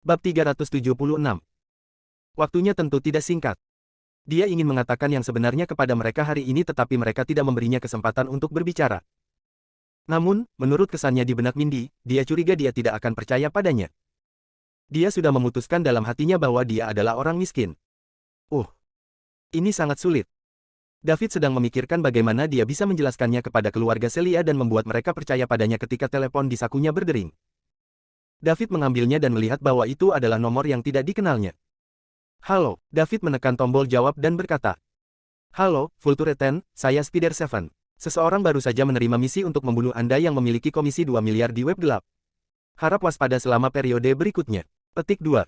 Bab 376. Waktunya tentu tidak singkat. Dia ingin mengatakan yang sebenarnya kepada mereka hari ini tetapi mereka tidak memberinya kesempatan untuk berbicara. Namun, menurut kesannya di benak Mindy, dia curiga dia tidak akan percaya padanya. Dia sudah memutuskan dalam hatinya bahwa dia adalah orang miskin. Ini sangat sulit. David sedang memikirkan bagaimana dia bisa menjelaskannya kepada keluarga Celia dan membuat mereka percaya padanya ketika telepon di sakunya berdering. David mengambilnya dan melihat bahwa itu adalah nomor yang tidak dikenalnya. Halo, David menekan tombol jawab dan berkata. Halo, Vulture 10, saya Spider 7. Seseorang baru saja menerima misi untuk membunuh Anda yang memiliki komisi 2 miliar di web gelap. Harap waspada selama periode berikutnya. Petik 2.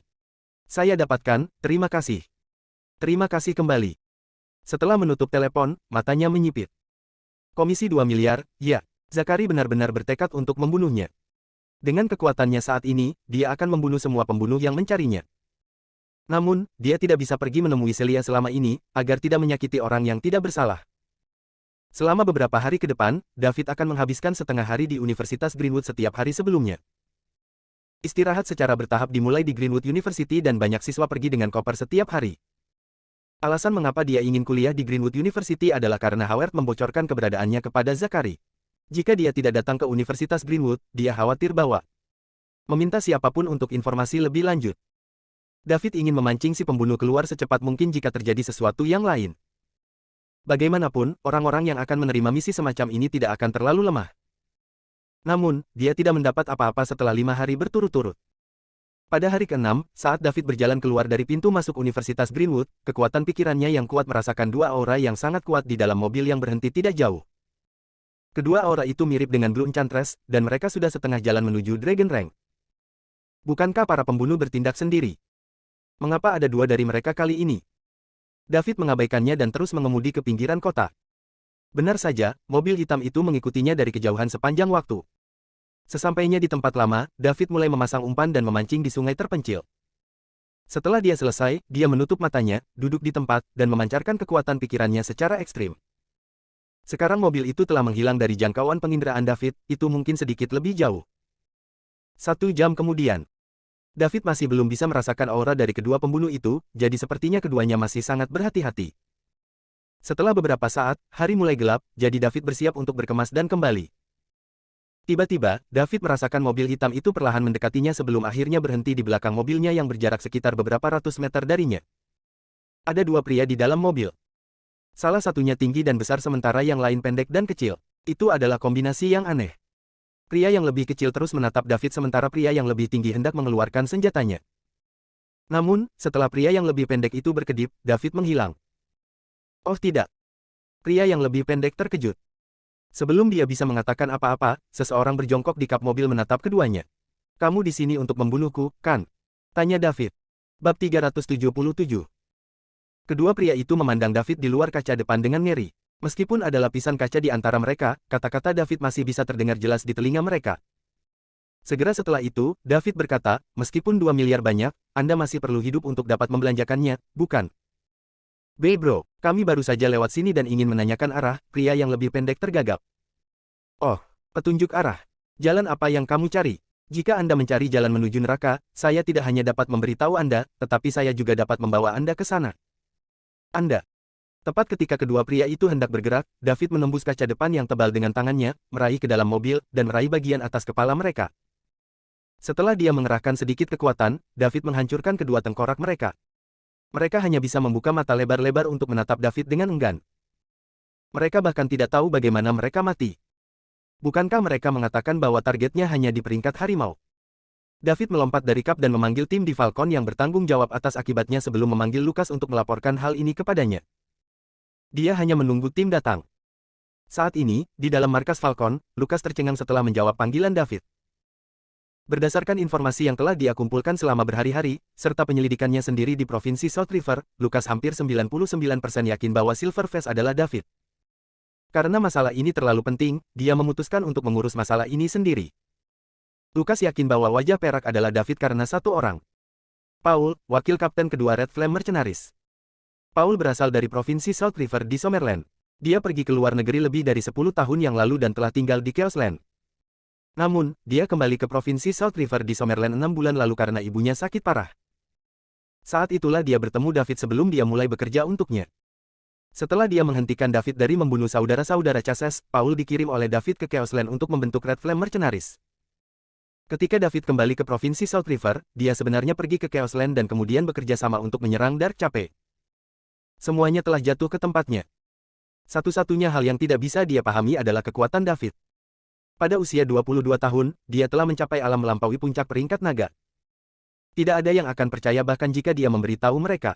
Saya dapatkan, terima kasih. Terima kasih kembali. Setelah menutup telepon, matanya menyipit. Komisi 2 miliar, ya. Zakari benar-benar bertekad untuk membunuhnya. Dengan kekuatannya saat ini, dia akan membunuh semua pembunuh yang mencarinya. Namun, dia tidak bisa pergi menemui Celia selama ini, agar tidak menyakiti orang yang tidak bersalah. Selama beberapa hari ke depan, David akan menghabiskan setengah hari di Universitas Greenwood setiap hari sebelumnya. Istirahat secara bertahap dimulai di Greenwood University dan banyak siswa pergi dengan koper setiap hari. Alasan mengapa dia ingin kuliah di Greenwood University adalah karena Howard membocorkan keberadaannya kepada Zakari. Jika dia tidak datang ke Universitas Greenwood, dia khawatir bahwa meminta siapapun untuk informasi lebih lanjut. David ingin memancing si pembunuh keluar secepat mungkin jika terjadi sesuatu yang lain. Bagaimanapun, orang-orang yang akan menerima misi semacam ini tidak akan terlalu lemah. Namun, dia tidak mendapat apa-apa setelah 5 hari berturut-turut. Pada hari ke-6, saat David berjalan keluar dari pintu masuk Universitas Greenwood, kekuatan pikirannya yang kuat merasakan dua aura yang sangat kuat di dalam mobil yang berhenti tidak jauh. Kedua aura itu mirip dengan Blue Enchantress, dan mereka sudah setengah jalan menuju Dragon Rank. Bukankah para pembunuh bertindak sendiri? Mengapa ada dua dari mereka kali ini? David mengabaikannya dan terus mengemudi ke pinggiran kota. Benar saja, mobil hitam itu mengikutinya dari kejauhan sepanjang waktu. Sesampainya di tempat lama, David mulai memasang umpan dan memancing di sungai terpencil. Setelah dia selesai, dia menutup matanya, duduk di tempat, dan memancarkan kekuatan pikirannya secara ekstrim. Sekarang mobil itu telah menghilang dari jangkauan penginderaan David, itu mungkin sedikit lebih jauh. 1 jam kemudian. David masih belum bisa merasakan aura dari kedua pembunuh itu, jadi sepertinya keduanya masih sangat berhati-hati. Setelah beberapa saat, hari mulai gelap, jadi David bersiap untuk berkemas dan kembali. Tiba-tiba, David merasakan mobil hitam itu perlahan mendekatinya sebelum akhirnya berhenti di belakang mobilnya yang berjarak sekitar beberapa ratus meter darinya. Ada dua pria di dalam mobil. Salah satunya tinggi dan besar sementara yang lain pendek dan kecil. Itu adalah kombinasi yang aneh. Pria yang lebih kecil terus menatap David sementara pria yang lebih tinggi hendak mengeluarkan senjatanya. Namun, setelah pria yang lebih pendek itu berkedip, David menghilang. Oh tidak. Pria yang lebih pendek terkejut. Sebelum dia bisa mengatakan apa-apa, seseorang berjongkok di kap mobil menatap keduanya. Kamu di sini untuk membunuhku, kan? Tanya David. Bab 377. Kedua pria itu memandang David di luar kaca depan dengan ngeri. Meskipun ada lapisan kaca di antara mereka, kata-kata David masih bisa terdengar jelas di telinga mereka. Segera setelah itu, David berkata, meskipun 2 miliar banyak, Anda masih perlu hidup untuk dapat membelanjakannya, bukan? Bro, kami baru saja lewat sini dan ingin menanyakan arah, pria yang lebih pendek tergagap. Oh, petunjuk arah. Jalan apa yang kamu cari? Jika Anda mencari jalan menuju neraka, saya tidak hanya dapat memberitahu Anda, tetapi saya juga dapat membawa Anda ke sana. Anda. Tepat ketika kedua pria itu hendak bergerak, David menembus kaca depan yang tebal dengan tangannya, meraih ke dalam mobil, dan meraih bagian atas kepala mereka. Setelah dia mengerahkan sedikit kekuatan, David menghancurkan kedua tengkorak mereka. Mereka hanya bisa membuka mata lebar-lebar untuk menatap David dengan enggan. Mereka bahkan tidak tahu bagaimana mereka mati. Bukankah mereka mengatakan bahwa targetnya hanya di peringkat harimau? David melompat dari kap dan memanggil tim di Falcon yang bertanggung jawab atas akibatnya sebelum memanggil Lucas untuk melaporkan hal ini kepadanya. Dia hanya menunggu tim datang. Saat ini, di dalam markas Falcon, Lucas tercengang setelah menjawab panggilan David. Berdasarkan informasi yang telah dia kumpulkan selama berhari-hari, serta penyelidikannya sendiri di Provinsi South River, Lucas hampir 99% yakin bahwa Silverface adalah David. Karena masalah ini terlalu penting, dia memutuskan untuk mengurus masalah ini sendiri. Lucas yakin bahwa wajah perak adalah David karena satu orang. Paul, wakil kapten kedua Red Flame Mercenaries. Paul berasal dari Provinsi South River di Summerland. Dia pergi ke luar negeri lebih dari 10 tahun yang lalu dan telah tinggal di Chaosland. Namun, dia kembali ke provinsi South River di Summerland 6 bulan lalu karena ibunya sakit parah. Saat itulah dia bertemu David sebelum dia mulai bekerja untuknya. Setelah dia menghentikan David dari membunuh saudara-saudara Chasez, Paul dikirim oleh David ke Chaosland untuk membentuk Red Flame Mercenaries. Ketika David kembali ke provinsi South River, dia sebenarnya pergi ke Chaosland dan kemudian bekerja sama untuk menyerang Dark Cape. Semuanya telah jatuh ke tempatnya. Satu-satunya hal yang tidak bisa dia pahami adalah kekuatan David. Pada usia 22 tahun, dia telah mencapai alam melampaui puncak peringkat naga. Tidak ada yang akan percaya bahkan jika dia memberitahu mereka.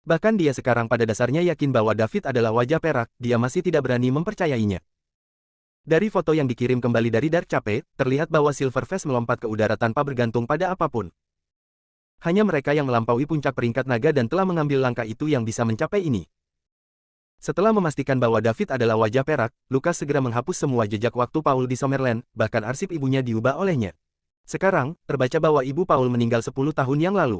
Bahkan dia sekarang pada dasarnya yakin bahwa David adalah wajah perak, dia masih tidak berani mempercayainya. Dari foto yang dikirim kembali dari Dark Cape, terlihat bahwa Silverface melompat ke udara tanpa bergantung pada apapun. Hanya mereka yang melampaui puncak peringkat naga dan telah mengambil langkah itu yang bisa mencapai ini. Setelah memastikan bahwa David adalah wajah perak, Lucas segera menghapus semua jejak waktu Paul di Summerland, bahkan arsip ibunya diubah olehnya. Sekarang, terbaca bahwa ibu Paul meninggal 10 tahun yang lalu.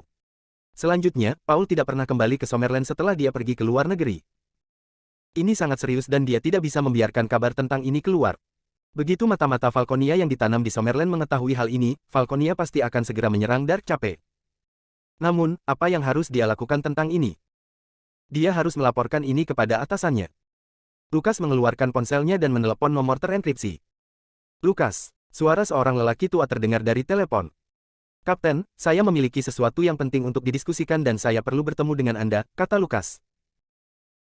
Selanjutnya, Paul tidak pernah kembali ke Summerland setelah dia pergi ke luar negeri. Ini sangat serius dan dia tidak bisa membiarkan kabar tentang ini keluar. Begitu mata-mata Falconia yang ditanam di Summerland mengetahui hal ini, Falconia pasti akan segera menyerang Dark Cape. Namun, apa yang harus dia lakukan tentang ini? Dia harus melaporkan ini kepada atasannya. Lucas mengeluarkan ponselnya dan menelepon nomor terenkripsi. Lucas, suara seorang lelaki tua terdengar dari telepon. Kapten, saya memiliki sesuatu yang penting untuk didiskusikan dan saya perlu bertemu dengan Anda, kata Lucas.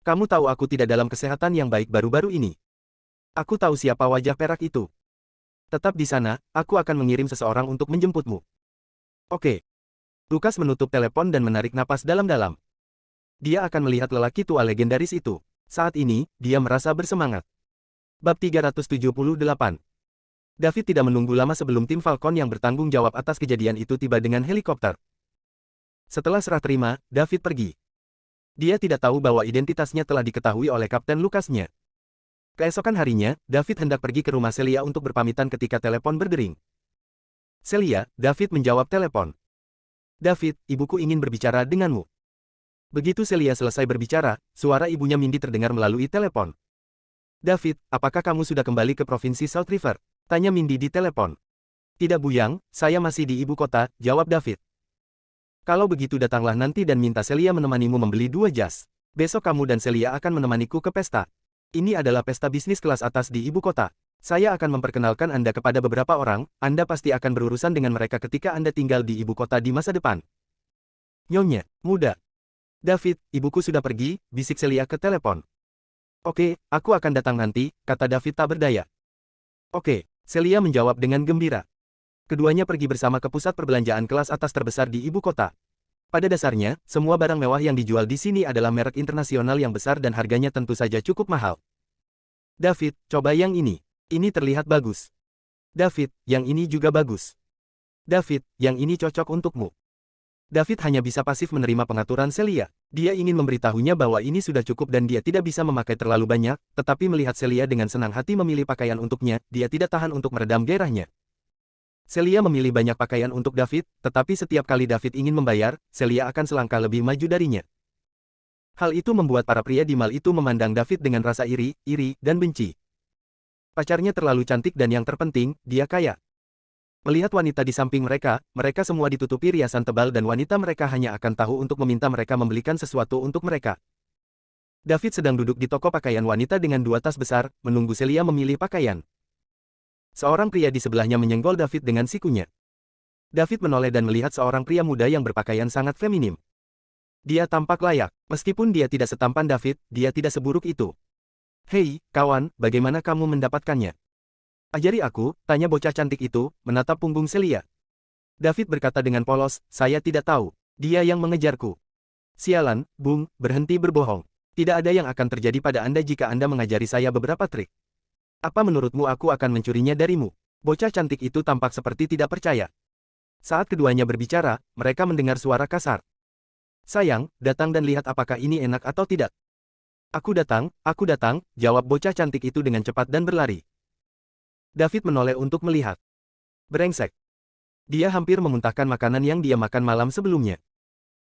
Kamu tahu aku tidak dalam kesehatan yang baik baru-baru ini. Aku tahu siapa wajah perak itu. Tetap di sana, aku akan mengirim seseorang untuk menjemputmu. Oke. Lucas menutup telepon dan menarik napas dalam-dalam. Dia akan melihat lelaki tua legendaris itu. Saat ini, dia merasa bersemangat. Bab 378. David tidak menunggu lama sebelum tim Falcon yang bertanggung jawab atas kejadian itu tiba dengan helikopter. Setelah serah terima, David pergi. Dia tidak tahu bahwa identitasnya telah diketahui oleh Kapten Lucasnya. Keesokan harinya, David hendak pergi ke rumah Celia untuk berpamitan ketika telepon berdering. Celia, David menjawab telepon. David, ibuku ingin berbicara denganmu. Begitu Celia selesai berbicara, suara ibunya Mindy terdengar melalui telepon. David, apakah kamu sudah kembali ke provinsi South River? Tanya Mindy di telepon. Tidak buyang, saya masih di ibu kota, jawab David. Kalau begitu datanglah nanti dan minta Celia menemanimu membeli 2 jas. Besok kamu dan Celia akan menemaniku ke pesta. Ini adalah pesta bisnis kelas atas di ibu kota. Saya akan memperkenalkan Anda kepada beberapa orang, Anda pasti akan berurusan dengan mereka ketika Anda tinggal di ibu kota di masa depan. Nyonya, muda. David, ibuku sudah pergi, bisik Celia ke telepon. Oke, aku akan datang nanti, kata David tak berdaya. Oke, Celia menjawab dengan gembira. Keduanya pergi bersama ke pusat perbelanjaan kelas atas terbesar di ibu kota. Pada dasarnya, semua barang mewah yang dijual di sini adalah merek internasional yang besar dan harganya tentu saja cukup mahal. David, coba yang ini. Ini terlihat bagus. David, yang ini juga bagus. David, yang ini cocok untukmu. David hanya bisa pasif menerima pengaturan Celia. Dia ingin memberitahunya bahwa ini sudah cukup dan dia tidak bisa memakai terlalu banyak, tetapi melihat Celia dengan senang hati memilih pakaian untuknya, dia tidak tahan untuk meredam gairahnya. Celia memilih banyak pakaian untuk David, tetapi setiap kali David ingin membayar, Celia akan selangkah lebih maju darinya. Hal itu membuat para pria di mall itu memandang David dengan rasa iri, dan benci. Pacarnya terlalu cantik dan yang terpenting, dia kaya. Melihat wanita di samping mereka, mereka semua ditutupi riasan tebal dan wanita mereka hanya akan tahu untuk meminta mereka membelikan sesuatu untuk mereka. David sedang duduk di toko pakaian wanita dengan 2 tas besar, menunggu Celia memilih pakaian. Seorang pria di sebelahnya menyenggol David dengan sikunya. David menoleh dan melihat seorang pria muda yang berpakaian sangat feminim. Dia tampak layak. Meskipun dia tidak setampan David, dia tidak seburuk itu. Hei, kawan, bagaimana kamu mendapatkannya? Ajari aku, tanya bocah cantik itu, menatap punggung Celia. David berkata dengan polos, saya tidak tahu. Dia yang mengejarku. Sialan, Bung, berhenti berbohong. Tidak ada yang akan terjadi pada Anda jika Anda mengajari saya beberapa trik. Apa menurutmu aku akan mencurinya darimu? Bocah cantik itu tampak seperti tidak percaya. Saat keduanya berbicara, mereka mendengar suara kasar. Sayang, datang dan lihat apakah ini enak atau tidak. Aku datang, jawab bocah cantik itu dengan cepat dan berlari. David menoleh untuk melihat. Brengsek. Dia hampir memuntahkan makanan yang dia makan malam sebelumnya.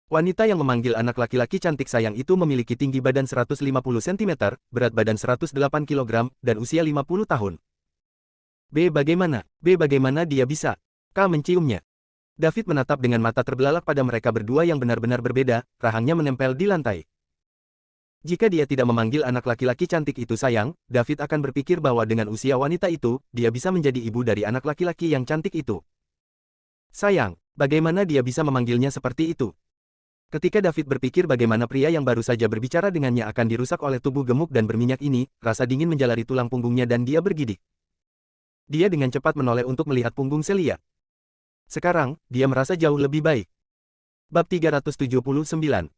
Wanita yang memanggil anak laki-laki cantik sayang itu memiliki tinggi badan 150 cm, berat badan 108 kg, dan usia 50 tahun. Bagaimana dia bisa? K menciumnya. David menatap dengan mata terbelalak pada mereka berdua yang benar-benar berbeda, rahangnya menempel di lantai. Jika dia tidak memanggil anak laki-laki cantik itu sayang, David akan berpikir bahwa dengan usia wanita itu, dia bisa menjadi ibu dari anak laki-laki yang cantik itu. Sayang, bagaimana dia bisa memanggilnya seperti itu? Ketika David berpikir bagaimana pria yang baru saja berbicara dengannya akan dirusak oleh tubuh gemuk dan berminyak ini, rasa dingin menjalari tulang punggungnya dan dia bergidik. Dia dengan cepat menoleh untuk melihat punggung Celia. Sekarang, dia merasa jauh lebih baik. Bab 379.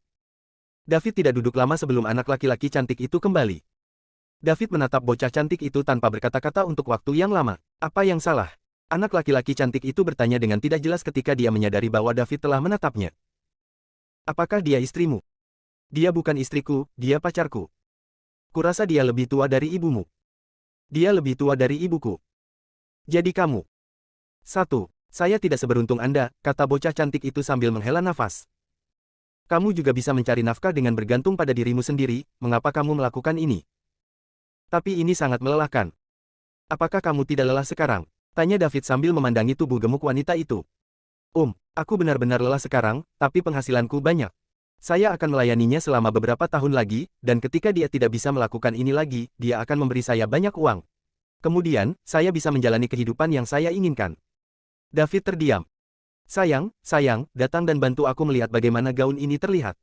David tidak duduk lama sebelum anak laki-laki cantik itu kembali. David menatap bocah cantik itu tanpa berkata-kata untuk waktu yang lama. Apa yang salah? Anak laki-laki cantik itu bertanya dengan tidak jelas ketika dia menyadari bahwa David telah menatapnya. Apakah dia istrimu? Dia bukan istriku, dia pacarku. Kurasa dia lebih tua dari ibumu. Dia lebih tua dari ibuku. Jadi kamu. Saya tidak seberuntung Anda, kata bocah cantik itu sambil menghela nafas. Kamu juga bisa mencari nafkah dengan bergantung pada dirimu sendiri, mengapa kamu melakukan ini? Tapi ini sangat melelahkan. Apakah kamu tidak lelah sekarang? Tanya David sambil memandangi tubuh gemuk wanita itu. Aku benar-benar lelah sekarang, tapi penghasilanku banyak. Saya akan melayaninya selama beberapa tahun lagi, dan ketika dia tidak bisa melakukan ini lagi, dia akan memberi saya banyak uang. Kemudian, saya bisa menjalani kehidupan yang saya inginkan. David terdiam. Sayang, datang dan bantu aku melihat bagaimana gaun ini terlihat.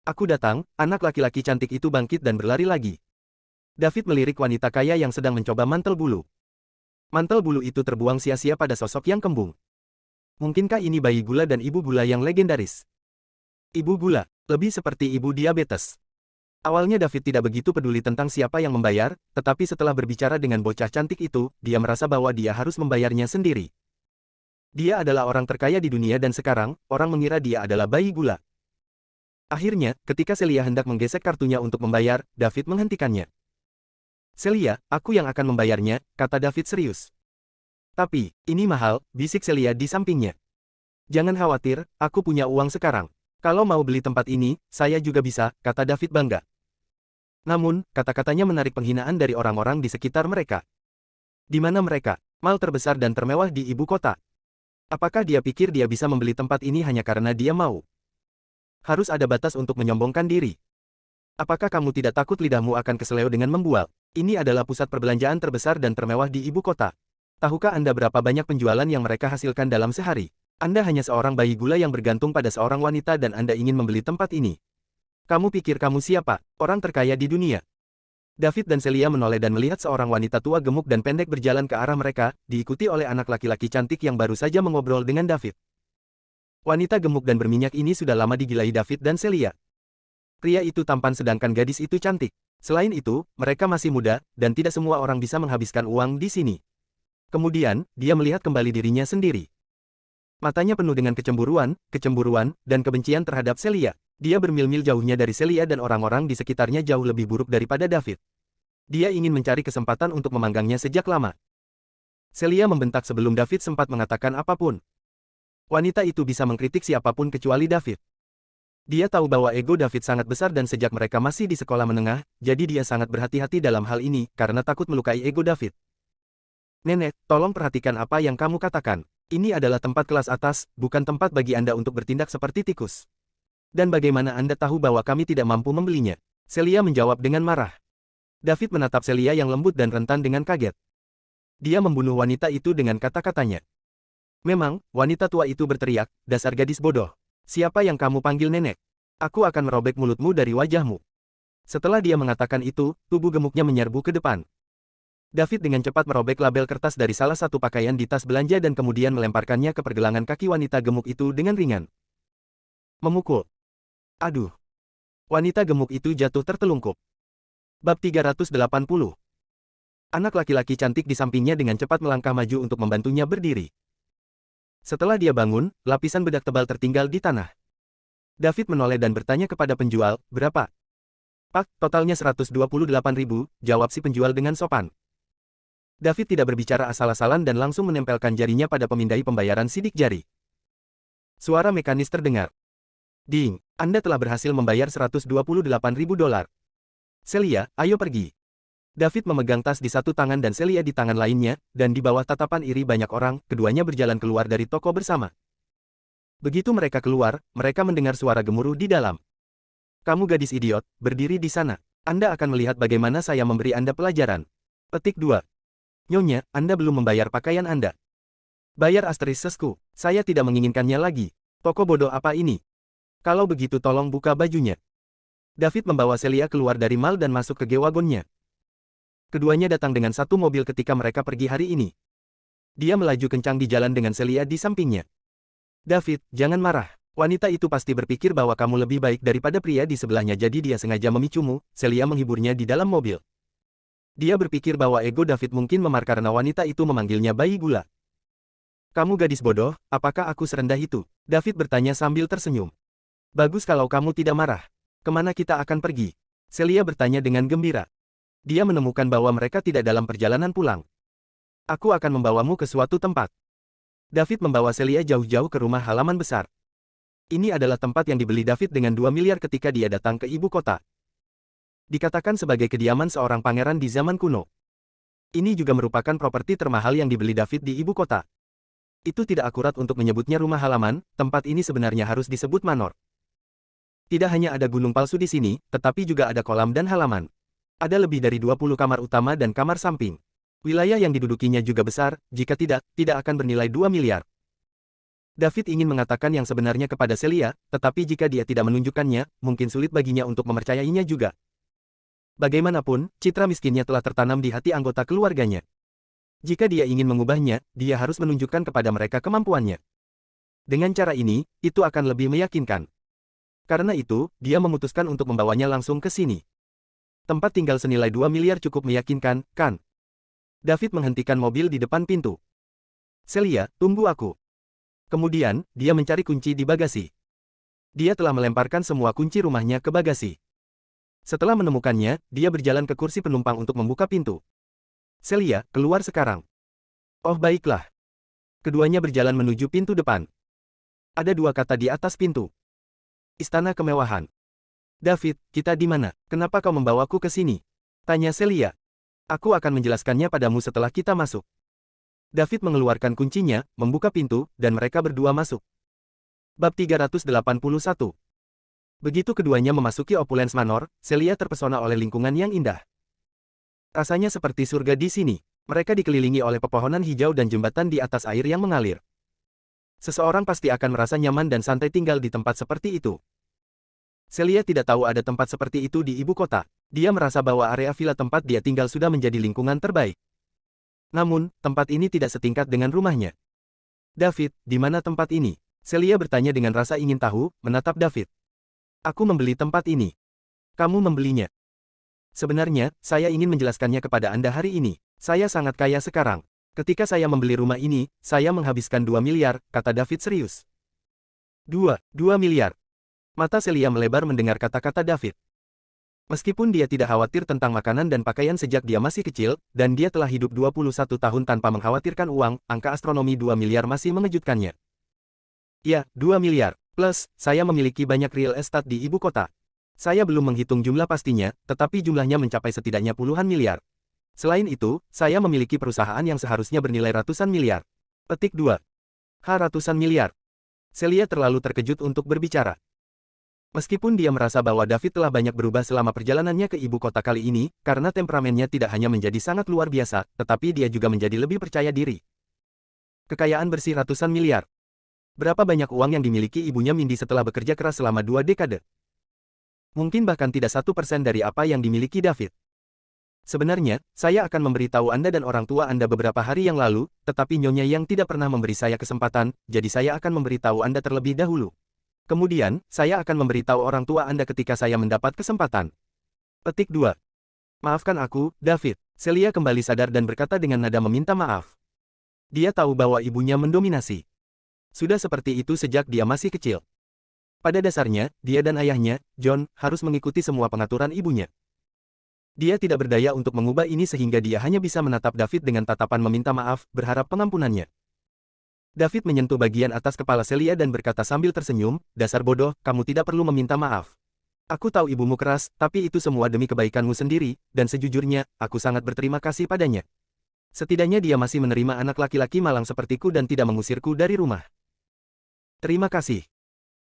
Aku datang, anak laki-laki cantik itu bangkit dan berlari lagi. David melirik wanita kaya yang sedang mencoba mantel bulu. Mantel bulu itu terbuang sia-sia pada sosok yang kembung. Mungkinkah ini bayi gula dan ibu gula yang legendaris? Ibu gula, lebih seperti ibu diabetes. Awalnya David tidak begitu peduli tentang siapa yang membayar, tetapi setelah berbicara dengan bocah cantik itu, dia merasa bahwa dia harus membayarnya sendiri. Dia adalah orang terkaya di dunia dan sekarang, orang mengira dia adalah bayi gula. Akhirnya, ketika Celia hendak menggesek kartunya untuk membayar, David menghentikannya. Celia, aku yang akan membayarnya, kata David serius. Tapi, ini mahal, bisik Celia di sampingnya. Jangan khawatir, aku punya uang sekarang. Kalau mau beli tempat ini, saya juga bisa, kata David bangga. Namun, kata-katanya menarik penghinaan dari orang-orang di sekitar mereka. Di mana mereka? Mal terbesar dan termewah di ibu kota. Apakah dia pikir dia bisa membeli tempat ini hanya karena dia mau? Harus ada batas untuk menyombongkan diri. Apakah kamu tidak takut lidahmu akan keseleo dengan membual? Ini adalah pusat perbelanjaan terbesar dan termewah di ibu kota. Tahukah Anda berapa banyak penjualan yang mereka hasilkan dalam sehari? Anda hanya seorang bayi gula yang bergantung pada seorang wanita dan Anda ingin membeli tempat ini. Kamu pikir kamu siapa? Orang terkaya di dunia. David dan Celia menoleh dan melihat seorang wanita tua gemuk dan pendek berjalan ke arah mereka, diikuti oleh anak laki-laki cantik yang baru saja mengobrol dengan David. Wanita gemuk dan berminyak ini sudah lama digilai David dan Celia. Pria itu tampan sedangkan gadis itu cantik. Selain itu, mereka masih muda, dan tidak semua orang bisa menghabiskan uang di sini. Kemudian, dia melihat kembali dirinya sendiri. Matanya penuh dengan kecemburuan, dan kebencian terhadap Celia. Dia bermil-mil jauhnya dari Celia dan orang-orang di sekitarnya jauh lebih buruk daripada David. Dia ingin mencari kesempatan untuk memanggangnya sejak lama. Celia membentak sebelum David sempat mengatakan apapun. Wanita itu bisa mengkritik siapapun kecuali David. Dia tahu bahwa ego David sangat besar dan sejak mereka masih di sekolah menengah, jadi dia sangat berhati-hati dalam hal ini karena takut melukai ego David. Nenek, tolong perhatikan apa yang kamu katakan. Ini adalah tempat kelas atas, bukan tempat bagi Anda untuk bertindak seperti tikus. Dan bagaimana Anda tahu bahwa kami tidak mampu membelinya? Celia menjawab dengan marah. David menatap Celia yang lembut dan rentan dengan kaget. Dia membunuh wanita itu dengan kata-katanya. Memang, wanita tua itu berteriak, dasar gadis bodoh. Siapa yang kamu panggil nenek? Aku akan merobek mulutmu dari wajahmu. Setelah dia mengatakan itu, tubuh gemuknya menyerbu ke depan. David dengan cepat merobek label kertas dari salah satu pakaian di tas belanja dan kemudian melemparkannya ke pergelangan kaki wanita gemuk itu dengan ringan. Memukul. Aduh. Wanita gemuk itu jatuh tertelungkup. Bab 380. Anak laki-laki cantik di sampingnya dengan cepat melangkah maju untuk membantunya berdiri. Setelah dia bangun, lapisan bedak tebal tertinggal di tanah. David menoleh dan bertanya kepada penjual, berapa? Pak, totalnya 128.000, jawab si penjual dengan sopan. David tidak berbicara asal-asalan dan langsung menempelkan jarinya pada pemindai pembayaran sidik jari. Suara mekanis terdengar. Ding, Anda telah berhasil membayar $128.000. Celia, ayo pergi. David memegang tas di satu tangan dan Celia di tangan lainnya, dan di bawah tatapan iri banyak orang, keduanya berjalan keluar dari toko bersama. Begitu mereka keluar, mereka mendengar suara gemuruh di dalam. Kamu gadis idiot, berdiri di sana. Anda akan melihat bagaimana saya memberi Anda pelajaran. Petik 2. Nyonya, Anda belum membayar pakaian Anda. Bayar asteriskku. Saya tidak menginginkannya lagi. Toko bodoh apa ini? Kalau begitu tolong buka bajunya. David membawa Celia keluar dari mal dan masuk ke G-Wagonnya. Keduanya datang dengan satu mobil ketika mereka pergi hari ini. Dia melaju kencang di jalan dengan Celia di sampingnya. David, jangan marah. Wanita itu pasti berpikir bahwa kamu lebih baik daripada pria di sebelahnya jadi dia sengaja memicumu, Celia menghiburnya di dalam mobil. Dia berpikir bahwa ego David mungkin memar karena wanita itu memanggilnya bayi gula. Kamu gadis bodoh, apakah aku serendah itu? David bertanya sambil tersenyum. Bagus kalau kamu tidak marah. Kemana kita akan pergi? Celia bertanya dengan gembira. Dia menemukan bahwa mereka tidak dalam perjalanan pulang. Aku akan membawamu ke suatu tempat. David membawa Celia jauh-jauh ke rumah halaman besar. Ini adalah tempat yang dibeli David dengan 2 miliar ketika dia datang ke ibu kota. Dikatakan sebagai kediaman seorang pangeran di zaman kuno. Ini juga merupakan properti termahal yang dibeli David di ibu kota. Itu tidak akurat untuk menyebutnya rumah halaman, tempat ini sebenarnya harus disebut manor. Tidak hanya ada gunung palsu di sini, tetapi juga ada kolam dan halaman. Ada lebih dari 20 kamar utama dan kamar samping. Wilayah yang didudukinya juga besar, jika tidak akan bernilai 2 miliar. David ingin mengatakan yang sebenarnya kepada Celia, tetapi jika dia tidak menunjukkannya, mungkin sulit baginya untuk mempercayainya juga. Bagaimanapun, citra miskinnya telah tertanam di hati anggota keluarganya. Jika dia ingin mengubahnya, dia harus menunjukkan kepada mereka kemampuannya. Dengan cara ini, itu akan lebih meyakinkan. Karena itu, dia memutuskan untuk membawanya langsung ke sini. Tempat tinggal senilai 2 miliar cukup meyakinkan, kan? David menghentikan mobil di depan pintu. Celia, tunggu aku. Kemudian, dia mencari kunci di bagasi. Dia telah melemparkan semua kunci rumahnya ke bagasi. Setelah menemukannya, dia berjalan ke kursi penumpang untuk membuka pintu. Celia, keluar sekarang. Oh baiklah. Keduanya berjalan menuju pintu depan. Ada 2 kata di atas pintu. Istana kemewahan. David, kita di mana? Kenapa kau membawaku ke sini? Tanya Celia. Aku akan menjelaskannya padamu setelah kita masuk. David mengeluarkan kuncinya, membuka pintu, dan mereka berdua masuk. Bab 381. Begitu keduanya memasuki Opulence Manor, Celia terpesona oleh lingkungan yang indah. Rasanya seperti surga di sini. Mereka dikelilingi oleh pepohonan hijau dan jembatan di atas air yang mengalir. Seseorang pasti akan merasa nyaman dan santai tinggal di tempat seperti itu. Celia tidak tahu ada tempat seperti itu di ibu kota. Dia merasa bahwa area villa tempat dia tinggal sudah menjadi lingkungan terbaik. Namun, tempat ini tidak setingkat dengan rumahnya. David, di mana tempat ini? Celia bertanya dengan rasa ingin tahu, menatap David. Aku membeli tempat ini. Kamu membelinya. Sebenarnya, saya ingin menjelaskannya kepada Anda hari ini. Saya sangat kaya sekarang. Ketika saya membeli rumah ini, saya menghabiskan 2 miliar, kata David serius. 2 miliar. Mata Celia melebar mendengar kata-kata David. Meskipun dia tidak khawatir tentang makanan dan pakaian sejak dia masih kecil, dan dia telah hidup 21 tahun tanpa mengkhawatirkan uang, angka astronomi 2 miliar masih mengejutkannya. Ya, 2 miliar. Plus, saya memiliki banyak real estate di ibu kota. Saya belum menghitung jumlah pastinya, tetapi jumlahnya mencapai setidaknya puluhan miliar. Selain itu, saya memiliki perusahaan yang seharusnya bernilai ratusan miliar. Petik 2. Ratusan miliar. Celia terlalu terkejut untuk berbicara. Meskipun dia merasa bahwa David telah banyak berubah selama perjalanannya ke ibu kota kali ini, karena temperamennya tidak hanya menjadi sangat luar biasa, tetapi dia juga menjadi lebih percaya diri. Kekayaan bersih ratusan miliar. Berapa banyak uang yang dimiliki ibunya Mindy setelah bekerja keras selama 2 dekade? Mungkin bahkan tidak 1% dari apa yang dimiliki David. Sebenarnya, saya akan memberitahu Anda dan orang tua Anda beberapa hari yang lalu, tetapi Nyonya yang tidak pernah memberi saya kesempatan, jadi saya akan memberitahu Anda terlebih dahulu. Kemudian, saya akan memberitahu orang tua Anda ketika saya mendapat kesempatan. Petik 2. Maafkan aku, David. Celia kembali sadar dan berkata dengan nada meminta maaf. Dia tahu bahwa ibunya mendominasi. Sudah seperti itu sejak dia masih kecil. Pada dasarnya, dia dan ayahnya, John, harus mengikuti semua pengaturan ibunya. Dia tidak berdaya untuk mengubah ini sehingga dia hanya bisa menatap David dengan tatapan meminta maaf, berharap pengampunannya. David menyentuh bagian atas kepala Celia dan berkata sambil tersenyum, dasar bodoh, kamu tidak perlu meminta maaf. Aku tahu ibumu keras, tapi itu semua demi kebaikanmu sendiri, dan sejujurnya, aku sangat berterima kasih padanya. Setidaknya dia masih menerima anak laki-laki malang sepertiku dan tidak mengusirku dari rumah. Terima kasih.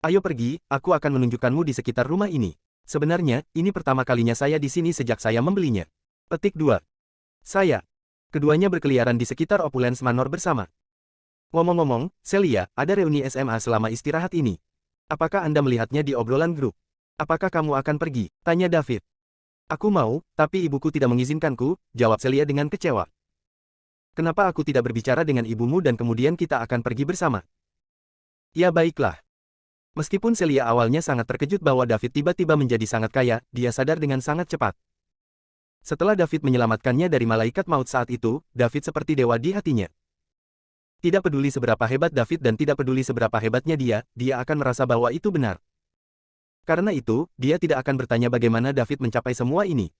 Ayo pergi, aku akan menunjukkanmu di sekitar rumah ini. Sebenarnya, ini pertama kalinya saya di sini sejak saya membelinya. Petik 2. Saya. Keduanya berkeliaran di sekitar Opulence Manor bersama. Ngomong-ngomong, Celia, ada reuni SMA selama istirahat ini. Apakah Anda melihatnya di obrolan grup? Apakah kamu akan pergi? Tanya David. Aku mau, tapi ibuku tidak mengizinkanku, jawab Celia dengan kecewa. Kenapa aku tidak berbicara dengan ibumu dan kemudian kita akan pergi bersama? Ya baiklah. Meskipun Celia awalnya sangat terkejut bahwa David tiba-tiba menjadi sangat kaya, dia sadar dengan sangat cepat. Setelah David menyelamatkannya dari malaikat maut saat itu, David seperti dewa di hatinya. Tidak peduli seberapa hebat David dan tidak peduli seberapa hebatnya dia akan merasa bahwa itu benar. Karena itu, dia tidak akan bertanya bagaimana David mencapai semua ini.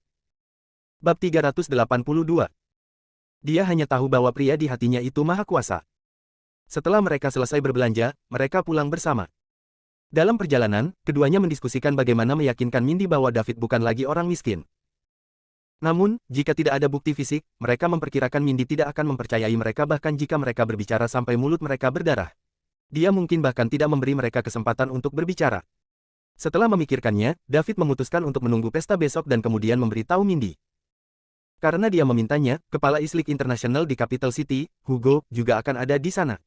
Bab 382. Dia hanya tahu bahwa pria di hatinya itu maha kuasa. Setelah mereka selesai berbelanja, mereka pulang bersama. Dalam perjalanan, keduanya mendiskusikan bagaimana meyakinkan Mindy bahwa David bukan lagi orang miskin. Namun, jika tidak ada bukti fisik, mereka memperkirakan Mindy tidak akan mempercayai mereka bahkan jika mereka berbicara sampai mulut mereka berdarah. Dia mungkin bahkan tidak memberi mereka kesempatan untuk berbicara. Setelah memikirkannya, David memutuskan untuk menunggu pesta besok dan kemudian memberitahu Mindy. Karena dia memintanya, kepala Islik International di Capital City, Hugo, juga akan ada di sana.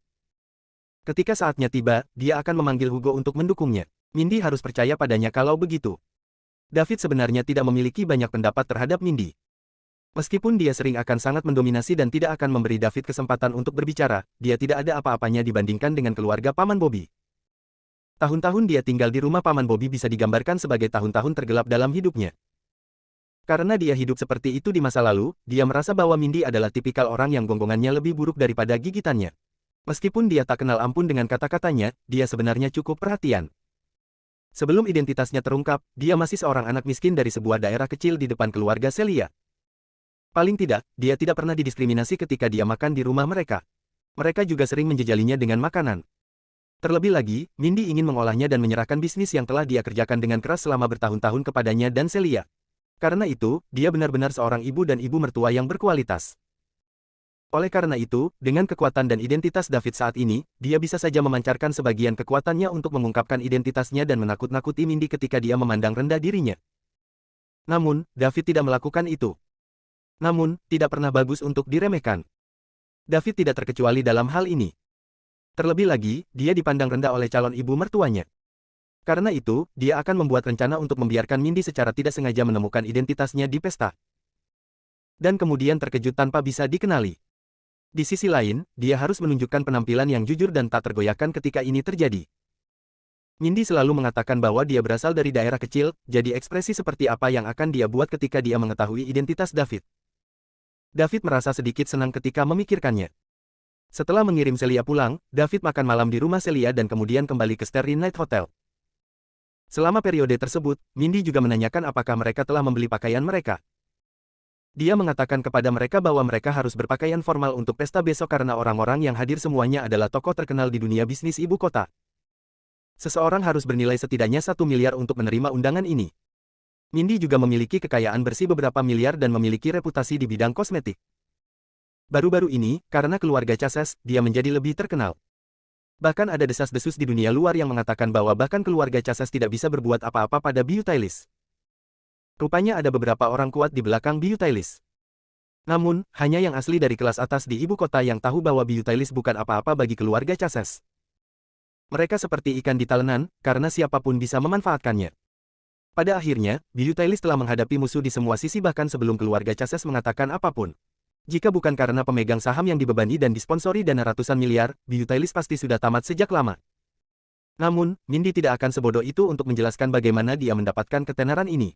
Ketika saatnya tiba, dia akan memanggil Hugo untuk mendukungnya. Mindy harus percaya padanya kalau begitu. David sebenarnya tidak memiliki banyak pendapat terhadap Mindy. Meskipun dia sering akan sangat mendominasi dan tidak akan memberi David kesempatan untuk berbicara, dia tidak ada apa-apanya dibandingkan dengan keluarga Paman Bobby. Tahun-tahun dia tinggal di rumah Paman Bobby bisa digambarkan sebagai tahun-tahun tergelap dalam hidupnya. Karena dia hidup seperti itu di masa lalu, dia merasa bahwa Mindy adalah tipikal orang yang gonggongannya lebih buruk daripada gigitannya. Meskipun dia tak kenal ampun dengan kata-katanya, dia sebenarnya cukup perhatian. Sebelum identitasnya terungkap, dia masih seorang anak miskin dari sebuah daerah kecil di depan keluarga Celia. Paling tidak, dia tidak pernah didiskriminasi ketika dia makan di rumah mereka. Mereka juga sering menjejalinya dengan makanan. Terlebih lagi, Mindy ingin mengolahnya dan menyerahkan bisnis yang telah dia kerjakan dengan keras selama bertahun-tahun kepadanya dan Celia. Karena itu, dia benar-benar seorang ibu dan ibu mertua yang berkualitas. Oleh karena itu, dengan kekuatan dan identitas David saat ini, dia bisa saja memancarkan sebagian kekuatannya untuk mengungkapkan identitasnya dan menakut-nakuti Mindy ketika dia memandang rendah dirinya. Namun, David tidak melakukan itu. Namun, tidak pernah bagus untuk diremehkan. David tidak terkecuali dalam hal ini. Terlebih lagi, dia dipandang rendah oleh calon ibu mertuanya. Karena itu, dia akan membuat rencana untuk membiarkan Mindy secara tidak sengaja menemukan identitasnya di pesta. Dan kemudian terkejut tanpa bisa dikenali. Di sisi lain, dia harus menunjukkan penampilan yang jujur dan tak tergoyahkan ketika ini terjadi. Mindy selalu mengatakan bahwa dia berasal dari daerah kecil, jadi ekspresi seperti apa yang akan dia buat ketika dia mengetahui identitas David. David merasa sedikit senang ketika memikirkannya. Setelah mengirim Celia pulang, David makan malam di rumah Celia dan kemudian kembali ke Starry Night Hotel. Selama periode tersebut, Mindy juga menanyakan apakah mereka telah membeli pakaian mereka. Dia mengatakan kepada mereka bahwa mereka harus berpakaian formal untuk pesta besok karena orang-orang yang hadir semuanya adalah tokoh terkenal di dunia bisnis ibu kota. Seseorang harus bernilai setidaknya 1 miliar untuk menerima undangan ini. Mindy juga memiliki kekayaan bersih beberapa miliar dan memiliki reputasi di bidang kosmetik. Baru-baru ini, karena keluarga Chases, dia menjadi lebih terkenal. Bahkan ada desas-desus di dunia luar yang mengatakan bahwa bahkan keluarga Chases tidak bisa berbuat apa-apa pada Beautylis. Rupanya ada beberapa orang kuat di belakang Beautylis. Namun, hanya yang asli dari kelas atas di ibu kota yang tahu bahwa Beautylis bukan apa-apa bagi keluarga Chases. Mereka seperti ikan di talenan, karena siapapun bisa memanfaatkannya. Pada akhirnya, Beautylis telah menghadapi musuh di semua sisi bahkan sebelum keluarga Chases mengatakan apapun. Jika bukan karena pemegang saham yang dibebani dan disponsori dana ratusan miliar, Beautylis pasti sudah tamat sejak lama. Namun, Mindy tidak akan sebodoh itu untuk menjelaskan bagaimana dia mendapatkan ketenaran ini.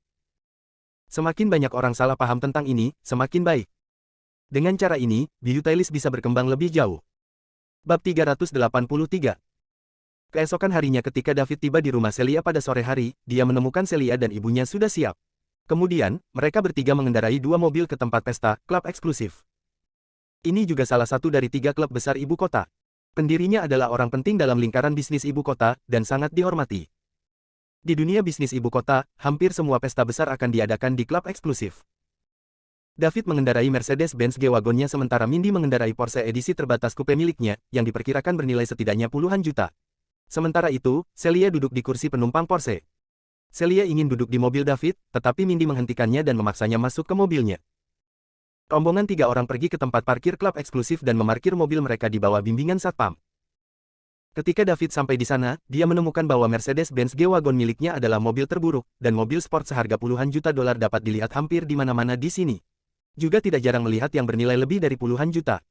Semakin banyak orang salah paham tentang ini, semakin baik. Dengan cara ini, Beautylis bisa berkembang lebih jauh. Bab 383. Keesokan harinya ketika David tiba di rumah Celia pada sore hari, dia menemukan Celia dan ibunya sudah siap. Kemudian, mereka bertiga mengendarai 2 mobil ke tempat pesta, klub eksklusif. Ini juga salah satu dari 3 klub besar ibu kota. Pendirinya adalah orang penting dalam lingkaran bisnis ibu kota, dan sangat dihormati. Di dunia bisnis ibu kota, hampir semua pesta besar akan diadakan di klub eksklusif. David mengendarai Mercedes-Benz G-Wagonnya sementara Mindy mengendarai Porsche edisi terbatas coupe miliknya, yang diperkirakan bernilai setidaknya puluhan juta. Sementara itu, Celia duduk di kursi penumpang Porsche. Celia ingin duduk di mobil David, tetapi Mindy menghentikannya dan memaksanya masuk ke mobilnya. Rombongan 3 orang pergi ke tempat parkir klub eksklusif dan memarkir mobil mereka di bawah bimbingan satpam. Ketika David sampai di sana, dia menemukan bahwa Mercedes-Benz G-Wagon miliknya adalah mobil terburuk, dan mobil sport seharga puluhan juta dolar dapat dilihat hampir di mana-mana di sini. Juga tidak jarang melihat yang bernilai lebih dari puluhan juta.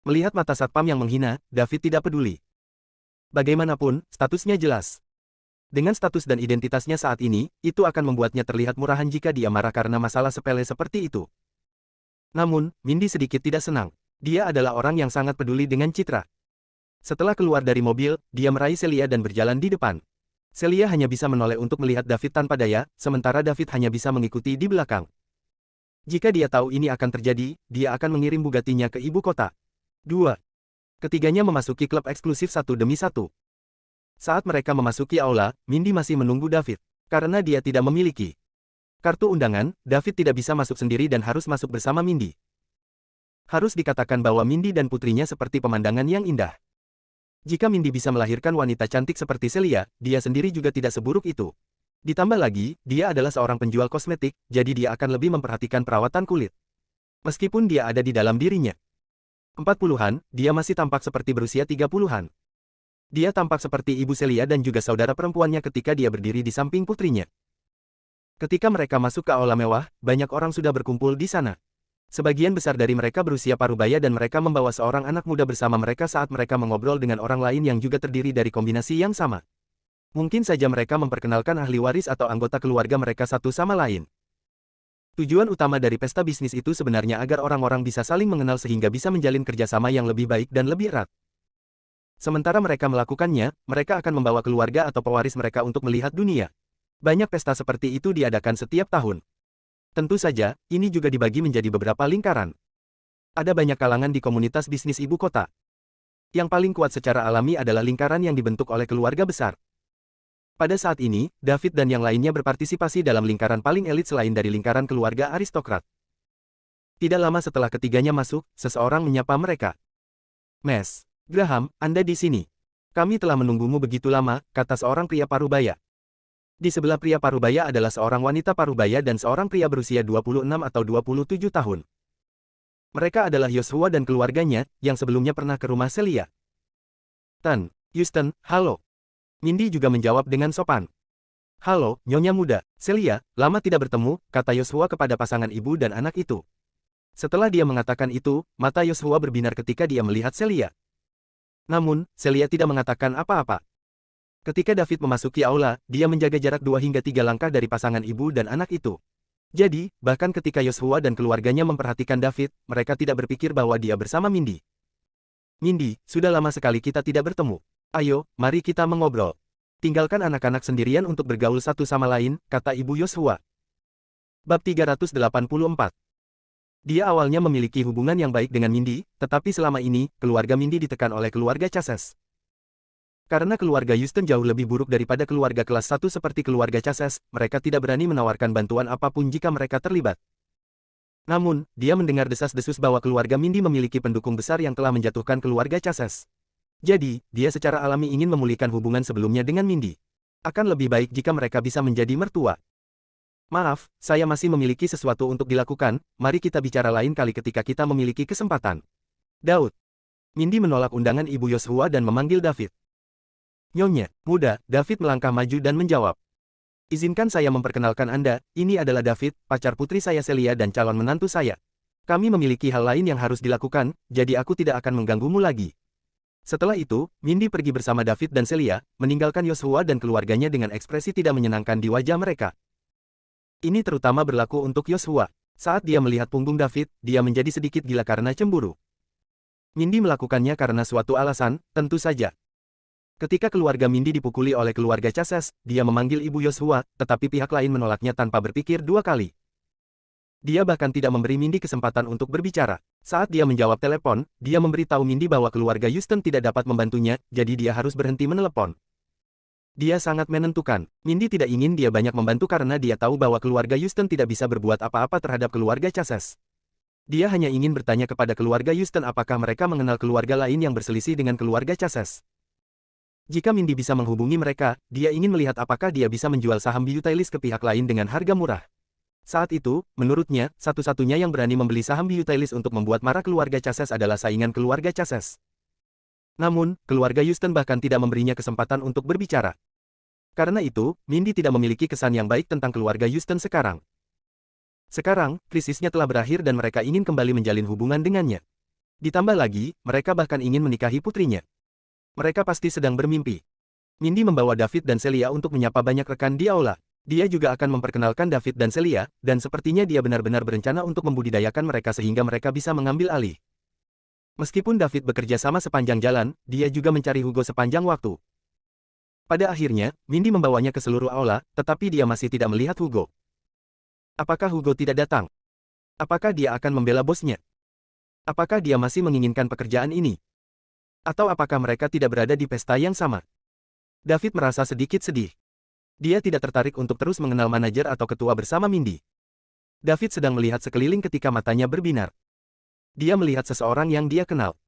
Melihat mata satpam yang menghina, David tidak peduli. Bagaimanapun, statusnya jelas. Dengan status dan identitasnya saat ini, itu akan membuatnya terlihat murahan jika dia marah karena masalah sepele seperti itu. Namun, Mindy sedikit tidak senang. Dia adalah orang yang sangat peduli dengan citra. Setelah keluar dari mobil, dia meraih Celia dan berjalan di depan. Celia hanya bisa menoleh untuk melihat David tanpa daya, sementara David hanya bisa mengikuti di belakang. Jika dia tahu ini akan terjadi, dia akan mengirim Bugatti-nya ke ibu kota. 2. Ketiganya memasuki klub eksklusif satu demi satu. Saat mereka memasuki aula, Mindy masih menunggu David. Karena dia tidak memiliki kartu undangan, David tidak bisa masuk sendiri dan harus masuk bersama Mindy. Harus dikatakan bahwa Mindy dan putrinya seperti pemandangan yang indah. Jika Mindy bisa melahirkan wanita cantik seperti Celia, dia sendiri juga tidak seburuk itu. Ditambah lagi, dia adalah seorang penjual kosmetik, jadi dia akan lebih memperhatikan perawatan kulit. Meskipun dia ada di dalam dirinya 40-an, dia masih tampak seperti berusia 30-an. Dia tampak seperti ibu Celia dan juga saudara perempuannya ketika dia berdiri di samping putrinya. Ketika mereka masuk ke aula mewah, banyak orang sudah berkumpul di sana. Sebagian besar dari mereka berusia parubaya dan mereka membawa seorang anak muda bersama mereka saat mereka mengobrol dengan orang lain yang juga terdiri dari kombinasi yang sama. Mungkin saja mereka memperkenalkan ahli waris atau anggota keluarga mereka satu sama lain. Tujuan utama dari pesta bisnis itu sebenarnya agar orang-orang bisa saling mengenal sehingga bisa menjalin kerjasama yang lebih baik dan lebih erat. Sementara mereka melakukannya, mereka akan membawa keluarga atau pewaris mereka untuk melihat dunia. Banyak pesta seperti itu diadakan setiap tahun. Tentu saja, ini juga dibagi menjadi beberapa lingkaran. Ada banyak kalangan di komunitas bisnis ibu kota. Yang paling kuat secara alami adalah lingkaran yang dibentuk oleh keluarga besar. Pada saat ini, David dan yang lainnya berpartisipasi dalam lingkaran paling elit selain dari lingkaran keluarga aristokrat. Tidak lama setelah ketiganya masuk, seseorang menyapa mereka. "Mes Graham, Anda di sini. Kami telah menunggumu begitu lama," kata seorang pria parubaya. Di sebelah pria parubaya adalah seorang wanita parubaya dan seorang pria berusia 26 atau 27 tahun. Mereka adalah Joshua dan keluarganya, yang sebelumnya pernah ke rumah Celia. Houston, halo." Mindy juga menjawab dengan sopan. "Halo, Nyonya muda, Celia, lama tidak bertemu," kata Joshua kepada pasangan ibu dan anak itu. Setelah dia mengatakan itu, mata Joshua berbinar ketika dia melihat Celia. Namun, Celia tidak mengatakan apa-apa. Ketika David memasuki aula, dia menjaga jarak 2 hingga 3 langkah dari pasangan ibu dan anak itu. Jadi, bahkan ketika Joshua dan keluarganya memperhatikan David, mereka tidak berpikir bahwa dia bersama Mindy. "Mindy, sudah lama sekali kita tidak bertemu. Ayo, mari kita mengobrol. Tinggalkan anak-anak sendirian untuk bergaul satu sama lain," kata ibu Joshua. Bab 384. Dia awalnya memiliki hubungan yang baik dengan Mindy, tetapi selama ini, keluarga Mindy ditekan oleh keluarga Chases. Karena keluarga Houston jauh lebih buruk daripada keluarga kelas 1 seperti keluarga Chases, mereka tidak berani menawarkan bantuan apapun jika mereka terlibat. Namun, dia mendengar desas-desus bahwa keluarga Mindy memiliki pendukung besar yang telah menjatuhkan keluarga Chases. Jadi, dia secara alami ingin memulihkan hubungan sebelumnya dengan Mindy. Akan lebih baik jika mereka bisa menjadi mertua. "Maaf, saya masih memiliki sesuatu untuk dilakukan, mari kita bicara lain kali ketika kita memiliki kesempatan." "Daud." Mindy menolak undangan ibu Joshua dan memanggil David. "Nyonya muda," David melangkah maju dan menjawab. "Izinkan saya memperkenalkan Anda, ini adalah David, pacar putri saya Celia dan calon menantu saya. Kami memiliki hal lain yang harus dilakukan, jadi aku tidak akan mengganggumu lagi." Setelah itu, Mindy pergi bersama David dan Celia, meninggalkan Joshua dan keluarganya dengan ekspresi tidak menyenangkan di wajah mereka. Ini terutama berlaku untuk Joshua. Saat dia melihat punggung David, dia menjadi sedikit gila karena cemburu. Mindy melakukannya karena suatu alasan, tentu saja. Ketika keluarga Mindy dipukuli oleh keluarga Chases, dia memanggil ibu Joshua, tetapi pihak lain menolaknya tanpa berpikir 2 kali. Dia bahkan tidak memberi Mindy kesempatan untuk berbicara. Saat dia menjawab telepon, dia memberitahu Mindy bahwa keluarga Houston tidak dapat membantunya, jadi dia harus berhenti menelepon. Dia sangat menentukan. Mindy tidak ingin dia banyak membantu karena dia tahu bahwa keluarga Houston tidak bisa berbuat apa-apa terhadap keluarga Chases. Dia hanya ingin bertanya kepada keluarga Houston apakah mereka mengenal keluarga lain yang berselisih dengan keluarga Chases. Jika Mindy bisa menghubungi mereka, dia ingin melihat apakah dia bisa menjual saham Beautyliss ke pihak lain dengan harga murah. Saat itu, menurutnya, satu-satunya yang berani membeli saham Beautyliss untuk membuat marah keluarga Chases adalah saingan keluarga Chases. Namun, keluarga Houston bahkan tidak memberinya kesempatan untuk berbicara. Karena itu, Mindy tidak memiliki kesan yang baik tentang keluarga Houston sekarang. Sekarang, krisisnya telah berakhir dan mereka ingin kembali menjalin hubungan dengannya. Ditambah lagi, mereka bahkan ingin menikahi putrinya. Mereka pasti sedang bermimpi. Mindy membawa David dan Celia untuk menyapa banyak rekan di aula. Dia juga akan memperkenalkan David dan Celia, dan sepertinya dia benar-benar berencana untuk membudidayakan mereka sehingga mereka bisa mengambil alih. Meskipun David bekerja sama sepanjang jalan, dia juga mencari Hugo sepanjang waktu. Pada akhirnya, Mindy membawanya ke seluruh aula, tetapi dia masih tidak melihat Hugo. Apakah Hugo tidak datang? Apakah dia akan membela bosnya? Apakah dia masih menginginkan pekerjaan ini? Atau apakah mereka tidak berada di pesta yang sama? David merasa sedikit sedih. Dia tidak tertarik untuk terus mengenal manajer atau ketua bersama Mindy. David sedang melihat sekeliling ketika matanya berbinar. Dia melihat seseorang yang dia kenal.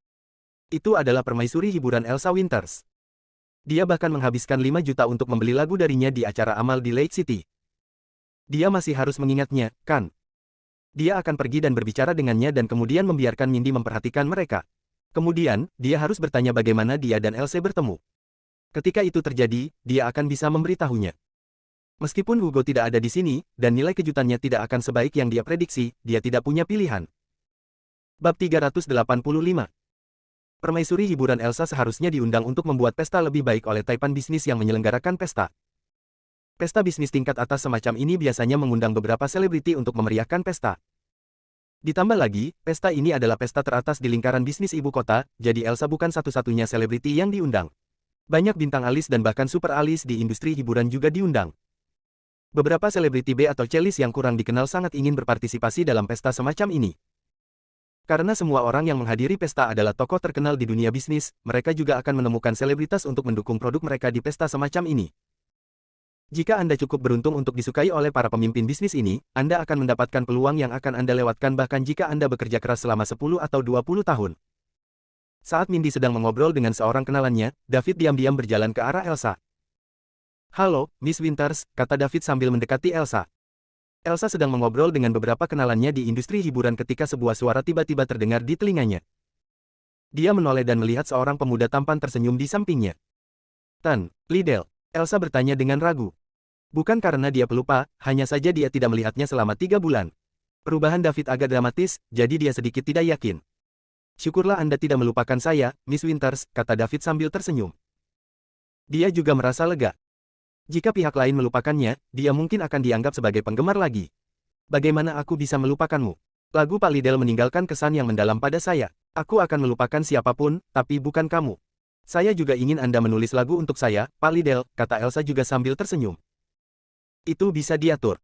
Itu adalah permaisuri hiburan Elsa Winters. Dia bahkan menghabiskan 5 juta untuk membeli lagu darinya di acara amal di Lake City. Dia masih harus mengingatnya, kan? Dia akan pergi dan berbicara dengannya dan kemudian membiarkan Mindy memperhatikan mereka. Kemudian, dia harus bertanya bagaimana dia dan Elsa bertemu. Ketika itu terjadi, dia akan bisa memberitahunya. Meskipun Hugo tidak ada di sini, dan nilai kejutannya tidak akan sebaik yang dia prediksi, dia tidak punya pilihan. Bab 385. Permaisuri hiburan Elsa seharusnya diundang untuk membuat pesta lebih baik oleh Taipan Bisnis yang menyelenggarakan pesta. Pesta bisnis tingkat atas semacam ini biasanya mengundang beberapa selebriti untuk memeriahkan pesta. Ditambah lagi, pesta ini adalah pesta teratas di lingkaran bisnis ibu kota, jadi Elsa bukan satu-satunya selebriti yang diundang. Banyak bintang alis dan bahkan super alis di industri hiburan juga diundang. Beberapa selebriti B atau C-list yang kurang dikenal sangat ingin berpartisipasi dalam pesta semacam ini. Karena semua orang yang menghadiri pesta adalah tokoh terkenal di dunia bisnis, mereka juga akan menemukan selebritas untuk mendukung produk mereka di pesta semacam ini. Jika Anda cukup beruntung untuk disukai oleh para pemimpin bisnis ini, Anda akan mendapatkan peluang yang akan Anda lewatkan bahkan jika Anda bekerja keras selama 10 atau 20 tahun. Saat Mindy sedang mengobrol dengan seorang kenalannya, David diam-diam berjalan ke arah Elsa. "Halo, Miss Winters," kata David sambil mendekati Elsa. Elsa sedang mengobrol dengan beberapa kenalannya di industri hiburan ketika sebuah suara tiba-tiba terdengar di telinganya. Dia menoleh dan melihat seorang pemuda tampan tersenyum di sampingnya. "Tan, Liddell?" Elsa bertanya dengan ragu. Bukan karena dia pelupa, hanya saja dia tidak melihatnya selama 3 bulan. Perubahan David agak dramatis, jadi dia sedikit tidak yakin. "Syukurlah Anda tidak melupakan saya, Miss Winters," kata David sambil tersenyum. Dia juga merasa lega. Jika pihak lain melupakannya, dia mungkin akan dianggap sebagai penggemar lagi. "Bagaimana aku bisa melupakanmu? Lagu Pak Liddell meninggalkan kesan yang mendalam pada saya. Aku akan melupakan siapapun, tapi bukan kamu. Saya juga ingin Anda menulis lagu untuk saya, Pak Liddell," kata Elsa juga sambil tersenyum. "Itu bisa diatur.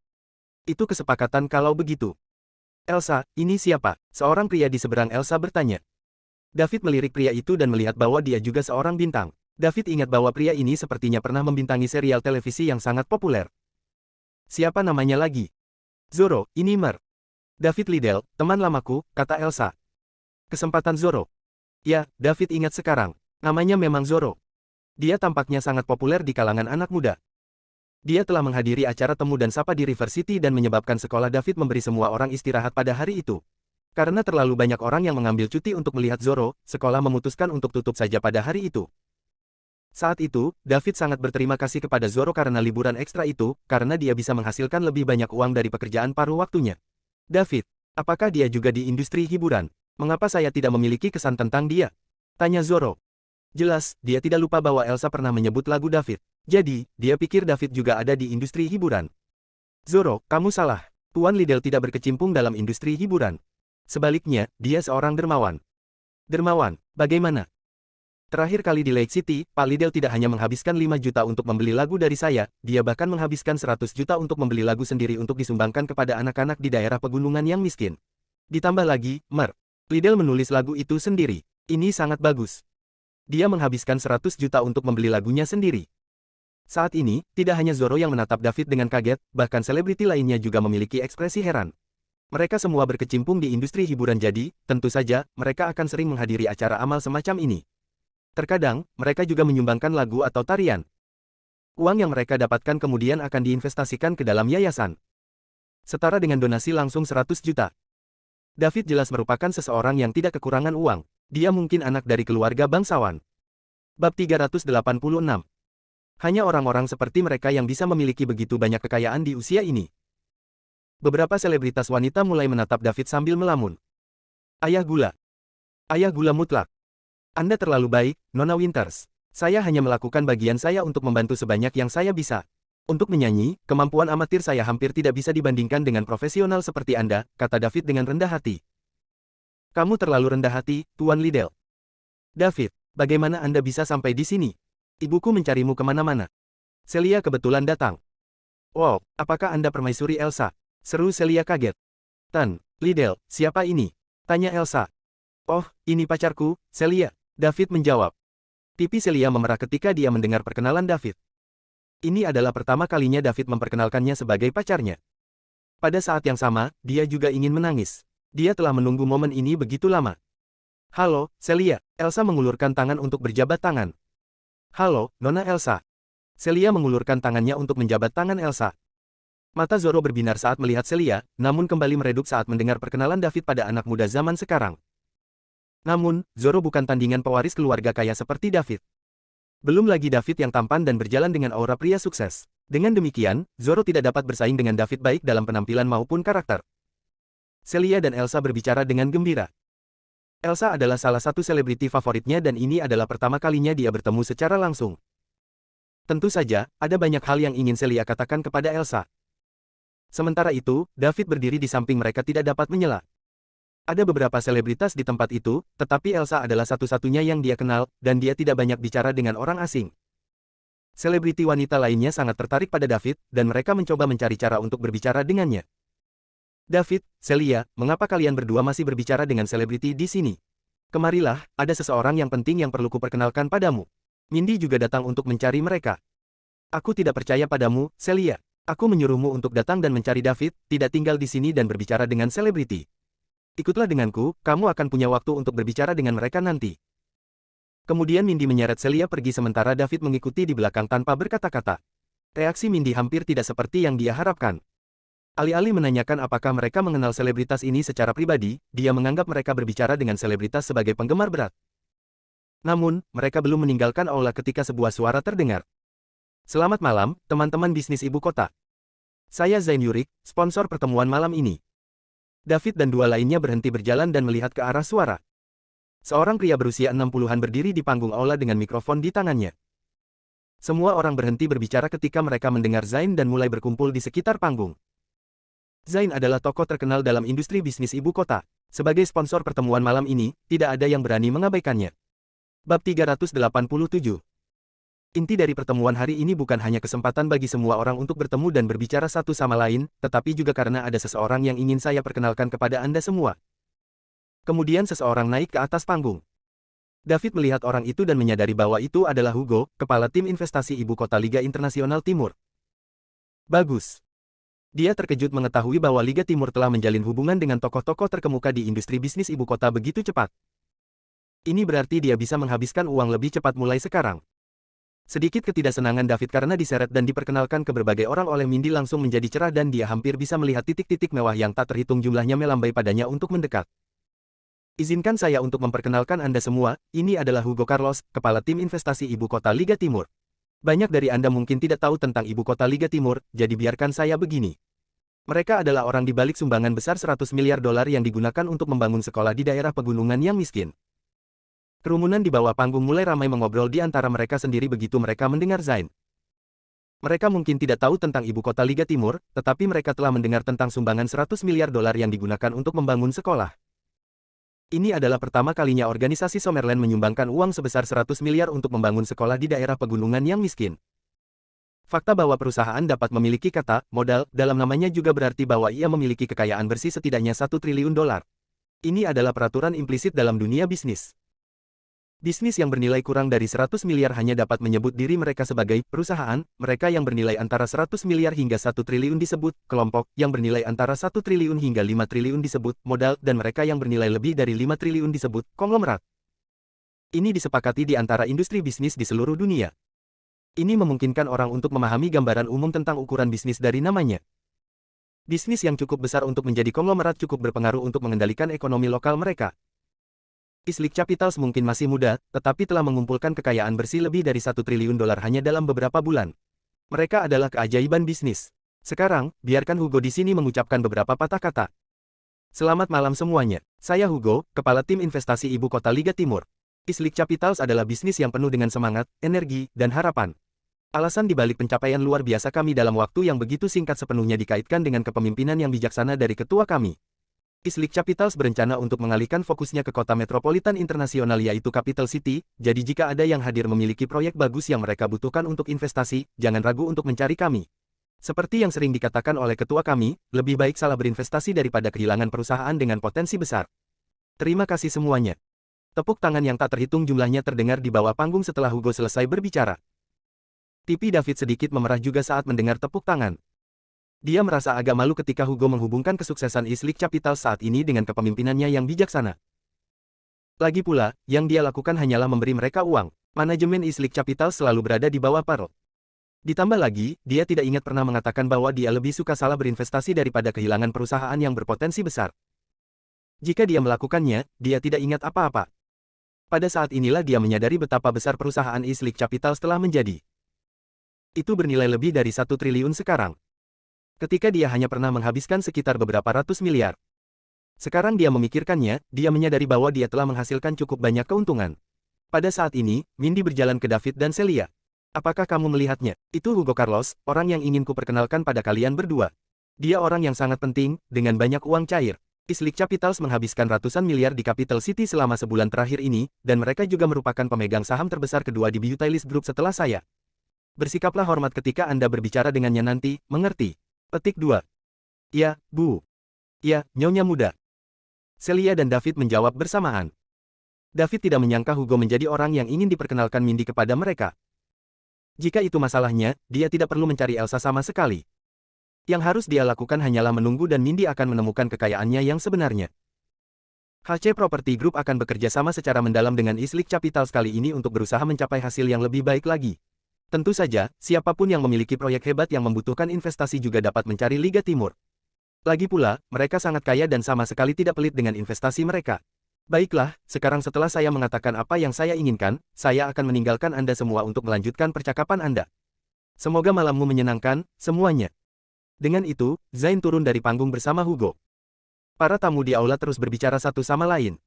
Itu kesepakatan kalau begitu." "Elsa, ini siapa?" Seorang pria di seberang Elsa bertanya. David melirik pria itu dan melihat bahwa dia juga seorang bintang. David ingat bahwa pria ini sepertinya pernah membintangi serial televisi yang sangat populer. "Siapa namanya lagi?" "Zoro, ini Mer. David Liddell, teman lamaku," kata Elsa. "Kesempatan Zoro." "Ya, David ingat sekarang. Namanya memang Zoro. Dia tampaknya sangat populer di kalangan anak muda. Dia telah menghadiri acara temu dan sapa di River City dan menyebabkan sekolah David memberi semua orang istirahat pada hari itu. Karena terlalu banyak orang yang mengambil cuti untuk melihat Zoro, sekolah memutuskan untuk tutup saja pada hari itu. Saat itu, David sangat berterima kasih kepada Zoro karena liburan ekstra itu, karena dia bisa menghasilkan lebih banyak uang dari pekerjaan paruh waktunya. "David, apakah dia juga di industri hiburan? Mengapa saya tidak memiliki kesan tentang dia?" tanya Zoro. Jelas, dia tidak lupa bahwa Elsa pernah menyebut lagu David. Jadi, dia pikir David juga ada di industri hiburan. "Zoro, kamu salah. Tuan Liddell tidak berkecimpung dalam industri hiburan. Sebaliknya, dia seorang dermawan." "Dermawan, bagaimana?" "Terakhir kali di Lake City, Pak Liddell tidak hanya menghabiskan 5 juta untuk membeli lagu dari saya, dia bahkan menghabiskan 100 juta untuk membeli lagu sendiri untuk disumbangkan kepada anak-anak di daerah pegunungan yang miskin. Ditambah lagi, Mer, Liddell menulis lagu itu sendiri. Ini sangat bagus. Dia menghabiskan 100 juta untuk membeli lagunya sendiri." Saat ini, tidak hanya Zoro yang menatap David dengan kaget, bahkan selebriti lainnya juga memiliki ekspresi heran. Mereka semua berkecimpung di industri hiburan jadi, tentu saja, mereka akan sering menghadiri acara amal semacam ini. Terkadang, mereka juga menyumbangkan lagu atau tarian. Uang yang mereka dapatkan kemudian akan diinvestasikan ke dalam yayasan. Setara dengan donasi langsung 100 juta. David jelas merupakan seseorang yang tidak kekurangan uang. Dia mungkin anak dari keluarga bangsawan. Bab 386. Hanya orang-orang seperti mereka yang bisa memiliki begitu banyak kekayaan di usia ini. Beberapa selebritas wanita mulai menatap David sambil melamun. Ayah gula. Ayah gula mutlak. Anda terlalu baik, Nona Winters. Saya hanya melakukan bagian saya untuk membantu sebanyak yang saya bisa. Untuk menyanyi, kemampuan amatir saya hampir tidak bisa dibandingkan dengan profesional seperti Anda, kata David dengan rendah hati. Kamu terlalu rendah hati, Tuan Liddell. David, bagaimana Anda bisa sampai di sini? Ibuku mencarimu kemana-mana. Celia kebetulan datang. Wow, apakah Anda permaisuri Elsa? Seru Celia kaget. Tan, Liddell, siapa ini? Tanya Elsa. Oh, ini pacarku, Celia. David menjawab. Pipi Celia memerah ketika dia mendengar perkenalan David. Ini adalah pertama kalinya David memperkenalkannya sebagai pacarnya. Pada saat yang sama, dia juga ingin menangis. Dia telah menunggu momen ini begitu lama. Halo, Celia. Elsa mengulurkan tangan untuk berjabat tangan. Halo, Nona Elsa. Celia mengulurkan tangannya untuk menjabat tangan Elsa. Mata Zoro berbinar saat melihat Celia, namun kembali meredup saat mendengar perkenalan David pada anak muda zaman sekarang. Namun, Zoro bukan tandingan pewaris keluarga kaya seperti David. Belum lagi David yang tampan dan berjalan dengan aura pria sukses. Dengan demikian, Zoro tidak dapat bersaing dengan David baik dalam penampilan maupun karakter. Celia dan Elsa berbicara dengan gembira. Elsa adalah salah satu selebriti favoritnya dan ini adalah pertama kalinya dia bertemu secara langsung. Tentu saja, ada banyak hal yang ingin Celia katakan kepada Elsa. Sementara itu, David berdiri di samping mereka tidak dapat menyela. Ada beberapa selebritas di tempat itu, tetapi Elsa adalah satu-satunya yang dia kenal, dan dia tidak banyak bicara dengan orang asing. Selebriti wanita lainnya sangat tertarik pada David, dan mereka mencoba mencari cara untuk berbicara dengannya. David, Celia, mengapa kalian berdua masih berbicara dengan selebriti di sini? Kemarilah, ada seseorang yang penting yang perlu kuperkenalkan padamu. Mindy juga datang untuk mencari mereka. Aku tidak percaya padamu, Celia. Aku menyuruhmu untuk datang dan mencari David, tidak tinggal di sini dan berbicara dengan selebriti. Ikutlah denganku, kamu akan punya waktu untuk berbicara dengan mereka nanti. Kemudian Mindy menyeret Celia pergi sementara David mengikuti di belakang tanpa berkata-kata. Reaksi Mindy hampir tidak seperti yang dia harapkan. Alih-alih menanyakan apakah mereka mengenal selebritas ini secara pribadi, dia menganggap mereka berbicara dengan selebritas sebagai penggemar berat. Namun, mereka belum meninggalkan aula ketika sebuah suara terdengar. Selamat malam, teman-teman bisnis ibu kota. Saya Zain Yurik, sponsor pertemuan malam ini. David dan dua lainnya berhenti berjalan dan melihat ke arah suara. Seorang pria berusia 60-an berdiri di panggung aula dengan mikrofon di tangannya. Semua orang berhenti berbicara ketika mereka mendengar Zain dan mulai berkumpul di sekitar panggung. Zain adalah tokoh terkenal dalam industri bisnis ibu kota. Sebagai sponsor pertemuan malam ini, tidak ada yang berani mengabaikannya. Bab 387. Inti dari pertemuan hari ini bukan hanya kesempatan bagi semua orang untuk bertemu dan berbicara satu sama lain, tetapi juga karena ada seseorang yang ingin saya perkenalkan kepada Anda semua. Kemudian seseorang naik ke atas panggung. David melihat orang itu dan menyadari bahwa itu adalah Hugo, kepala tim investasi ibu kota Liga Internasional Timur. Bagus. Dia terkejut mengetahui bahwa Liga Timur telah menjalin hubungan dengan tokoh-tokoh terkemuka di industri bisnis ibu kota begitu cepat. Ini berarti dia bisa menghabiskan uang lebih cepat mulai sekarang. Sedikit ketidaksenangan David karena diseret dan diperkenalkan ke berbagai orang oleh Mindy langsung menjadi cerah dan dia hampir bisa melihat titik-titik mewah yang tak terhitung jumlahnya melambai padanya untuk mendekat. Izinkan saya untuk memperkenalkan Anda semua, ini adalah Hugo Carlos, kepala tim investasi ibu kota Liga Timur. Banyak dari Anda mungkin tidak tahu tentang ibu kota Liga Timur, jadi biarkan saya begini. Mereka adalah orang di balik sumbangan besar 100 miliar dolar yang digunakan untuk membangun sekolah di daerah pegunungan yang miskin. Kerumunan di bawah panggung mulai ramai mengobrol di antara mereka sendiri begitu mereka mendengar Zain. Mereka mungkin tidak tahu tentang ibu kota Liga Timur, tetapi mereka telah mendengar tentang sumbangan 100 miliar dolar yang digunakan untuk membangun sekolah. Ini adalah pertama kalinya organisasi Summerland menyumbangkan uang sebesar 100 miliar untuk membangun sekolah di daerah pegunungan yang miskin. Fakta bahwa perusahaan dapat memiliki kata modal dalam namanya juga berarti bahwa ia memiliki kekayaan bersih setidaknya 1 triliun dolar. Ini adalah peraturan implisit dalam dunia bisnis. Bisnis yang bernilai kurang dari 100 miliar hanya dapat menyebut diri mereka sebagai perusahaan, mereka yang bernilai antara 100 miliar hingga 1 triliun disebut kelompok, yang bernilai antara 1 triliun hingga 5 triliun disebut modal, dan mereka yang bernilai lebih dari 5 triliun disebut konglomerat. Ini disepakati di antara industri bisnis di seluruh dunia. Ini memungkinkan orang untuk memahami gambaran umum tentang ukuran bisnis dari namanya. Bisnis yang cukup besar untuk menjadi konglomerat cukup berpengaruh untuk mengendalikan ekonomi lokal mereka. Islip Capitals mungkin masih muda, tetapi telah mengumpulkan kekayaan bersih lebih dari 1 triliun dolar hanya dalam beberapa bulan. Mereka adalah keajaiban bisnis. Sekarang, biarkan Hugo di sini mengucapkan beberapa patah kata. Selamat malam semuanya. Saya Hugo, Kepala Tim Investasi Ibu Kota Liga Timur. Islip Capitals adalah bisnis yang penuh dengan semangat, energi, dan harapan. Alasan dibalik pencapaian luar biasa kami dalam waktu yang begitu singkat sepenuhnya dikaitkan dengan kepemimpinan yang bijaksana dari ketua kami. Islip Capitals berencana untuk mengalihkan fokusnya ke kota metropolitan internasional yaitu Capital City, jadi jika ada yang hadir memiliki proyek bagus yang mereka butuhkan untuk investasi, jangan ragu untuk mencari kami. Seperti yang sering dikatakan oleh ketua kami, lebih baik salah berinvestasi daripada kehilangan perusahaan dengan potensi besar. Terima kasih semuanya. Tepuk tangan yang tak terhitung jumlahnya terdengar di bawah panggung setelah Hugo selesai berbicara. Pipi David sedikit memerah juga saat mendengar tepuk tangan. Dia merasa agak malu ketika Hugo menghubungkan kesuksesan Islip Capital saat ini dengan kepemimpinannya yang bijaksana. Lagi pula, yang dia lakukan hanyalah memberi mereka uang. Manajemen Islip Capital selalu berada di bawah Pearl. Ditambah lagi, dia tidak ingat pernah mengatakan bahwa dia lebih suka salah berinvestasi daripada kehilangan perusahaan yang berpotensi besar. Jika dia melakukannya, dia tidak ingat apa-apa. Pada saat inilah dia menyadari betapa besar perusahaan Islip Capital telah menjadi. Itu bernilai lebih dari 1 triliun sekarang. Ketika dia hanya pernah menghabiskan sekitar beberapa ratus miliar. Sekarang dia memikirkannya, dia menyadari bahwa dia telah menghasilkan cukup banyak keuntungan. Pada saat ini, Mindy berjalan ke David dan Celia. Apakah kamu melihatnya? Itu Hugo Carlos, orang yang ingin kuperkenalkan pada kalian berdua. Dia orang yang sangat penting, dengan banyak uang cair. Islip Capitals menghabiskan ratusan miliar di Capital City selama sebulan terakhir ini, dan mereka juga merupakan pemegang saham terbesar kedua di Beautylist Group setelah saya. Bersikaplah hormat ketika Anda berbicara dengannya nanti, mengerti? Petik 2. Ya, Bu. Ya, Nyonya muda. Celia dan David menjawab bersamaan. David tidak menyangka Hugo menjadi orang yang ingin diperkenalkan Mindy kepada mereka. Jika itu masalahnya, dia tidak perlu mencari Elsa sama sekali. Yang harus dia lakukan hanyalah menunggu dan Mindy akan menemukan kekayaannya yang sebenarnya. HC Property Group akan bekerja sama secara mendalam dengan Islip Capital kali ini untuk berusaha mencapai hasil yang lebih baik lagi. Tentu saja, siapapun yang memiliki proyek hebat yang membutuhkan investasi juga dapat mencari Liga Timur. Lagi pula, mereka sangat kaya dan sama sekali tidak pelit dengan investasi mereka. Baiklah, sekarang setelah saya mengatakan apa yang saya inginkan, saya akan meninggalkan Anda semua untuk melanjutkan percakapan Anda. Semoga malammu menyenangkan, semuanya. Dengan itu, Zain turun dari panggung bersama Hugo. Para tamu di aula terus berbicara satu sama lain.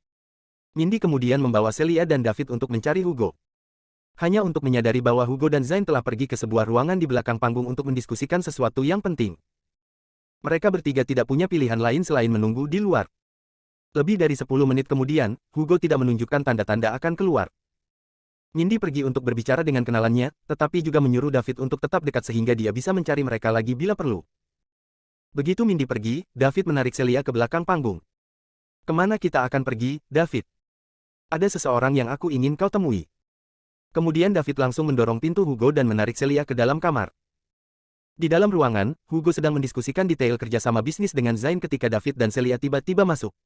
Mindy kemudian membawa Celia dan David untuk mencari Hugo. Hanya untuk menyadari bahwa Hugo dan Zain telah pergi ke sebuah ruangan di belakang panggung untuk mendiskusikan sesuatu yang penting. Mereka bertiga tidak punya pilihan lain selain menunggu di luar. Lebih dari 10 menit kemudian, Hugo tidak menunjukkan tanda-tanda akan keluar. Mindy pergi untuk berbicara dengan kenalannya, tetapi juga menyuruh David untuk tetap dekat sehingga dia bisa mencari mereka lagi bila perlu. Begitu Mindy pergi, David menarik Celia ke belakang panggung. Kemana kita akan pergi, David? Ada seseorang yang aku ingin kau temui. Kemudian David langsung mendorong pintu Hugo dan menarik Celia ke dalam kamar. Di dalam ruangan, Hugo sedang mendiskusikan detail kerjasama bisnis dengan Zain ketika David dan Celia tiba-tiba masuk.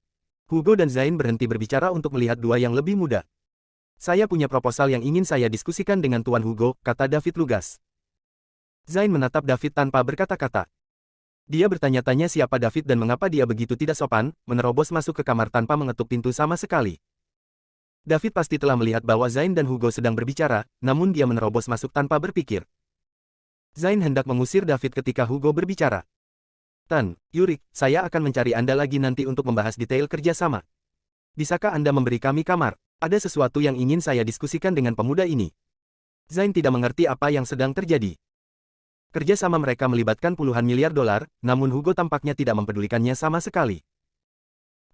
Hugo dan Zain berhenti berbicara untuk melihat dua yang lebih muda. Saya punya proposal yang ingin saya diskusikan dengan Tuan Hugo, kata David lugas. Zain menatap David tanpa berkata-kata. Dia bertanya-tanya siapa David dan mengapa dia begitu tidak sopan, menerobos masuk ke kamar tanpa mengetuk pintu sama sekali. David pasti telah melihat bahwa Zain dan Hugo sedang berbicara, namun dia menerobos masuk tanpa berpikir. Zain hendak mengusir David ketika Hugo berbicara. Tan, Yurik, saya akan mencari Anda lagi nanti untuk membahas detail kerjasama. Bisakah Anda memberi kami kamar? Ada sesuatu yang ingin saya diskusikan dengan pemuda ini. Zain tidak mengerti apa yang sedang terjadi. Kerjasama mereka melibatkan puluhan miliar dolar, namun Hugo tampaknya tidak mempedulikannya sama sekali.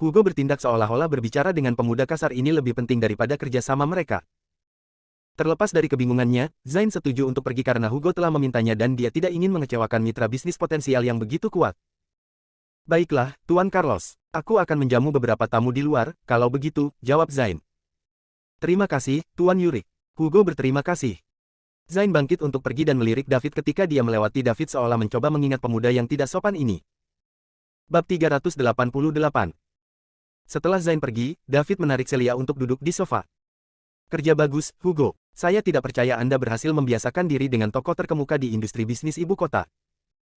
Hugo bertindak seolah-olah berbicara dengan pemuda kasar ini lebih penting daripada kerjasama mereka. Terlepas dari kebingungannya, Zain setuju untuk pergi karena Hugo telah memintanya dan dia tidak ingin mengecewakan mitra bisnis potensial yang begitu kuat. Baiklah, Tuan Carlos, aku akan menjamu beberapa tamu di luar, kalau begitu, jawab Zain. Terima kasih, Tuan Yurik. Hugo berterima kasih. Zain bangkit untuk pergi dan melirik David ketika dia melewati David seolah mencoba mengingat pemuda yang tidak sopan ini. Bab 388. Setelah Zain pergi, David menarik Celia untuk duduk di sofa. Kerja bagus, Hugo. Saya tidak percaya Anda berhasil membiasakan diri dengan tokoh terkemuka di industri bisnis ibu kota.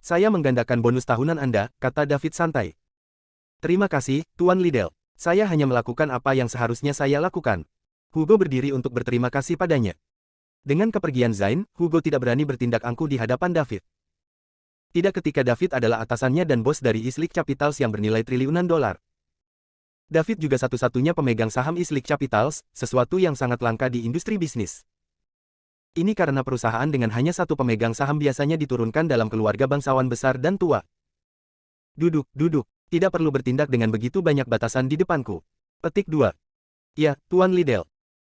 Saya menggandakan bonus tahunan Anda, kata David santai. Terima kasih, Tuan Liddell. Saya hanya melakukan apa yang seharusnya saya lakukan. Hugo berdiri untuk berterima kasih padanya. Dengan kepergian Zain, Hugo tidak berani bertindak angkuh di hadapan David. Tidak ketika David adalah atasannya dan bos dari Islik Capitals yang bernilai triliunan dolar. David juga satu-satunya pemegang saham Islik Capitals, sesuatu yang sangat langka di industri bisnis. Ini karena perusahaan dengan hanya satu pemegang saham biasanya diturunkan dalam keluarga bangsawan besar dan tua. Duduk, duduk. Tidak perlu bertindak dengan begitu banyak batasan di depanku. Petik 2. Ya, Tuan Liddell.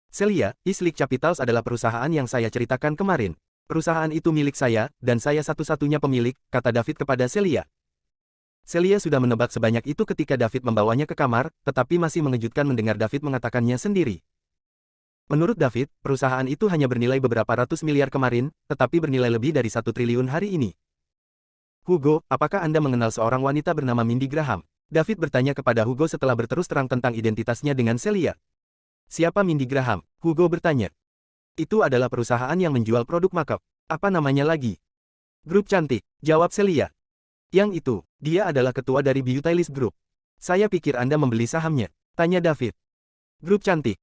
Celia, Islik Capitals adalah perusahaan yang saya ceritakan kemarin. Perusahaan itu milik saya, dan saya satu-satunya pemilik, kata David kepada Celia. Celia sudah menebak sebanyak itu ketika David membawanya ke kamar, tetapi masih mengejutkan mendengar David mengatakannya sendiri. Menurut David, perusahaan itu hanya bernilai beberapa ratus miliar kemarin, tetapi bernilai lebih dari 1 triliun hari ini. Hugo, apakah Anda mengenal seorang wanita bernama Mindy Graham? David bertanya kepada Hugo setelah berterus terang tentang identitasnya dengan Celia. Siapa Mindy Graham? Hugo bertanya. Itu adalah perusahaan yang menjual produk makeup. Apa namanya lagi? Grup Cantik, jawab Celia. Yang itu, dia adalah ketua dari Beautylist Group. Saya pikir Anda membeli sahamnya, tanya David. Grup Cantik,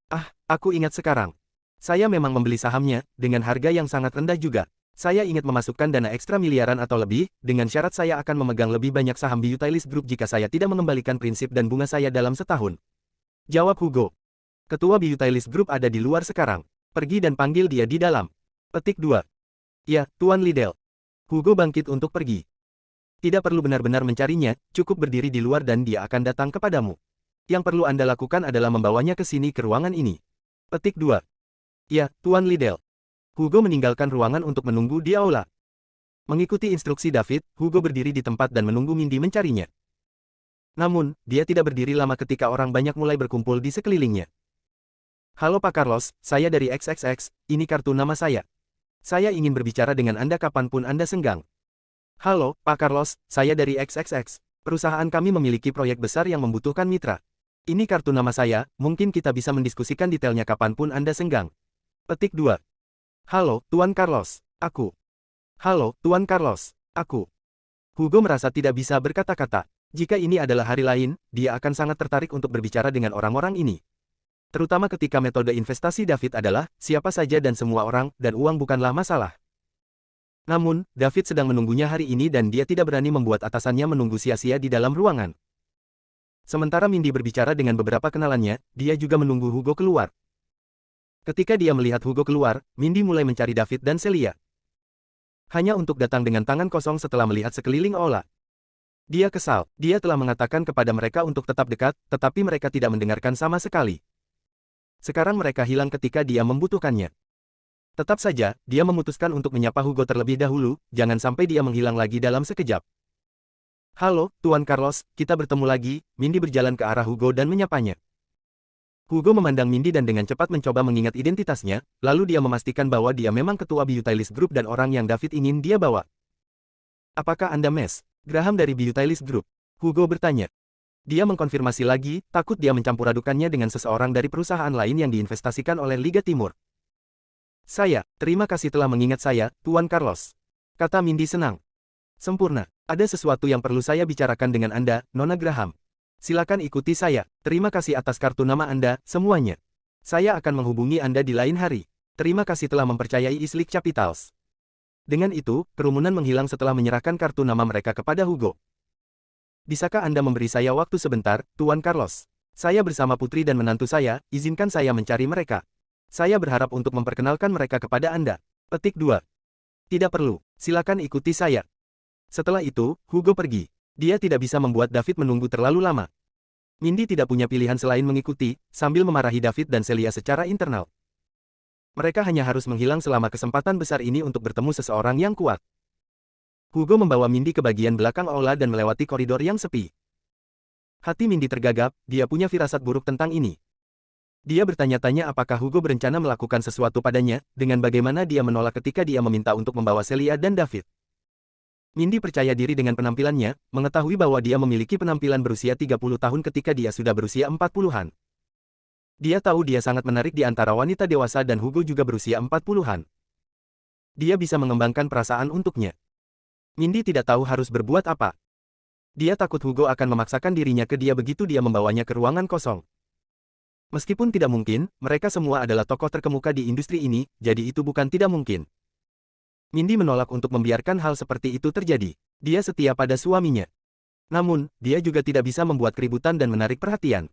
aku ingat sekarang. Saya memang membeli sahamnya, dengan harga yang sangat rendah juga. Saya ingat memasukkan dana ekstra miliaran atau lebih, dengan syarat saya akan memegang lebih banyak saham Beautylist Group jika saya tidak mengembalikan prinsip dan bunga saya dalam setahun. Jawab Hugo. Ketua Beautylist Group ada di luar sekarang. Pergi dan panggil dia di dalam. Petik 2. Ya, Tuan Liddell. Hugo bangkit untuk pergi. Tidak perlu benar-benar mencarinya, cukup berdiri di luar dan dia akan datang kepadamu. Yang perlu Anda lakukan adalah membawanya ke sini ke ruangan ini. Petik 2. Ya, Tuan Liddell. Hugo meninggalkan ruangan untuk menunggu di aula. Mengikuti instruksi David, Hugo berdiri di tempat dan menunggu Mindy mencarinya. Namun, dia tidak berdiri lama ketika orang banyak mulai berkumpul di sekelilingnya. Halo Pak Carlos, saya dari XXX, ini kartu nama saya. Saya ingin berbicara dengan Anda kapanpun Anda senggang. Halo, Pak Carlos, saya dari XXX. Perusahaan kami memiliki proyek besar yang membutuhkan mitra. Ini kartu nama saya, mungkin kita bisa mendiskusikan detailnya kapanpun Anda senggang. Petik 2. Halo, Tuan Carlos, aku. Halo, Tuan Carlos, aku. Hugo merasa tidak bisa berkata-kata. Jika ini adalah hari lain, dia akan sangat tertarik untuk berbicara dengan orang-orang ini. Terutama ketika metode investasi David adalah, siapa saja dan semua orang, dan uang bukanlah masalah. Namun, David sedang menunggunya hari ini dan dia tidak berani membuat atasannya menunggu sia-sia di dalam ruangan. Sementara Mindy berbicara dengan beberapa kenalannya, dia juga menunggu Hugo keluar. Ketika dia melihat Hugo keluar, Mindy mulai mencari David dan Celia. Hanya untuk datang dengan tangan kosong setelah melihat sekeliling aula. Dia kesal, dia telah mengatakan kepada mereka untuk tetap dekat, tetapi mereka tidak mendengarkan sama sekali. Sekarang mereka hilang ketika dia membutuhkannya. Tetap saja, dia memutuskan untuk menyapa Hugo terlebih dahulu, jangan sampai dia menghilang lagi dalam sekejap. Halo, Tuan Carlos, kita bertemu lagi. Mindy berjalan ke arah Hugo dan menyapanya. Hugo memandang Mindy dan dengan cepat mencoba mengingat identitasnya, lalu dia memastikan bahwa dia memang ketua Beautylist Group dan orang yang David ingin dia bawa. Apakah Anda Mes Graham dari Beautylist Group? Hugo bertanya. Dia mengkonfirmasi lagi, takut dia mencampur adukannya dengan seseorang dari perusahaan lain yang diinvestasikan oleh Liga Timur. Saya, terima kasih telah mengingat saya, Tuan Carlos. Kata Mindy senang. Sempurna, ada sesuatu yang perlu saya bicarakan dengan Anda, Nona Graham. Silakan ikuti saya, terima kasih atas kartu nama Anda, semuanya. Saya akan menghubungi Anda di lain hari. Terima kasih telah mempercayai Islik Capitals. Dengan itu, kerumunan menghilang setelah menyerahkan kartu nama mereka kepada Hugo. Bisakah Anda memberi saya waktu sebentar, Tuan Carlos? Saya bersama putri dan menantu saya, izinkan saya mencari mereka. Saya berharap untuk memperkenalkan mereka kepada Anda. Petik 2. Tidak perlu, silakan ikuti saya. Setelah itu, Hugo pergi. Dia tidak bisa membuat David menunggu terlalu lama. Mindy tidak punya pilihan selain mengikuti, sambil memarahi David dan Celia secara internal. Mereka hanya harus menghilang selama kesempatan besar ini untuk bertemu seseorang yang kuat. Hugo membawa Mindy ke bagian belakang aula dan melewati koridor yang sepi. Hati Mindy tergagap, dia punya firasat buruk tentang ini. Dia bertanya-tanya apakah Hugo berencana melakukan sesuatu padanya, dengan bagaimana dia menolak ketika dia meminta untuk membawa Celia dan David. Mindy percaya diri dengan penampilannya, mengetahui bahwa dia memiliki penampilan berusia 30 tahun ketika dia sudah berusia 40-an. Dia tahu dia sangat menarik di antara wanita dewasa dan Hugo juga berusia 40-an. Dia bisa mengembangkan perasaan untuknya. Mindy tidak tahu harus berbuat apa. Dia takut Hugo akan memaksakan dirinya ke dia begitu dia membawanya ke ruangan kosong. Meskipun tidak mungkin, mereka semua adalah tokoh terkemuka di industri ini, jadi itu bukan tidak mungkin. Mindy menolak untuk membiarkan hal seperti itu terjadi. Dia setia pada suaminya. Namun, dia juga tidak bisa membuat keributan dan menarik perhatian.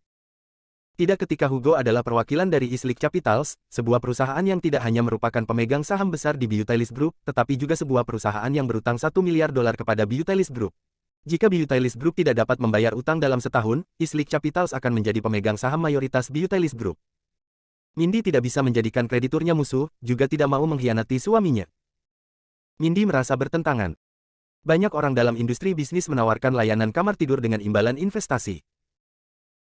Tidak ketika Hugo adalah perwakilan dari Islik Capitals, sebuah perusahaan yang tidak hanya merupakan pemegang saham besar di Beautylist Group, tetapi juga sebuah perusahaan yang berutang $1 miliar kepada Beautylist Group. Jika Beautylist Group tidak dapat membayar utang dalam setahun, Islik Capitals akan menjadi pemegang saham mayoritas Beautylist Group. Mindy tidak bisa menjadikan krediturnya musuh, juga tidak mau mengkhianati suaminya. Mindy merasa bertentangan. Banyak orang dalam industri bisnis menawarkan layanan kamar tidur dengan imbalan investasi.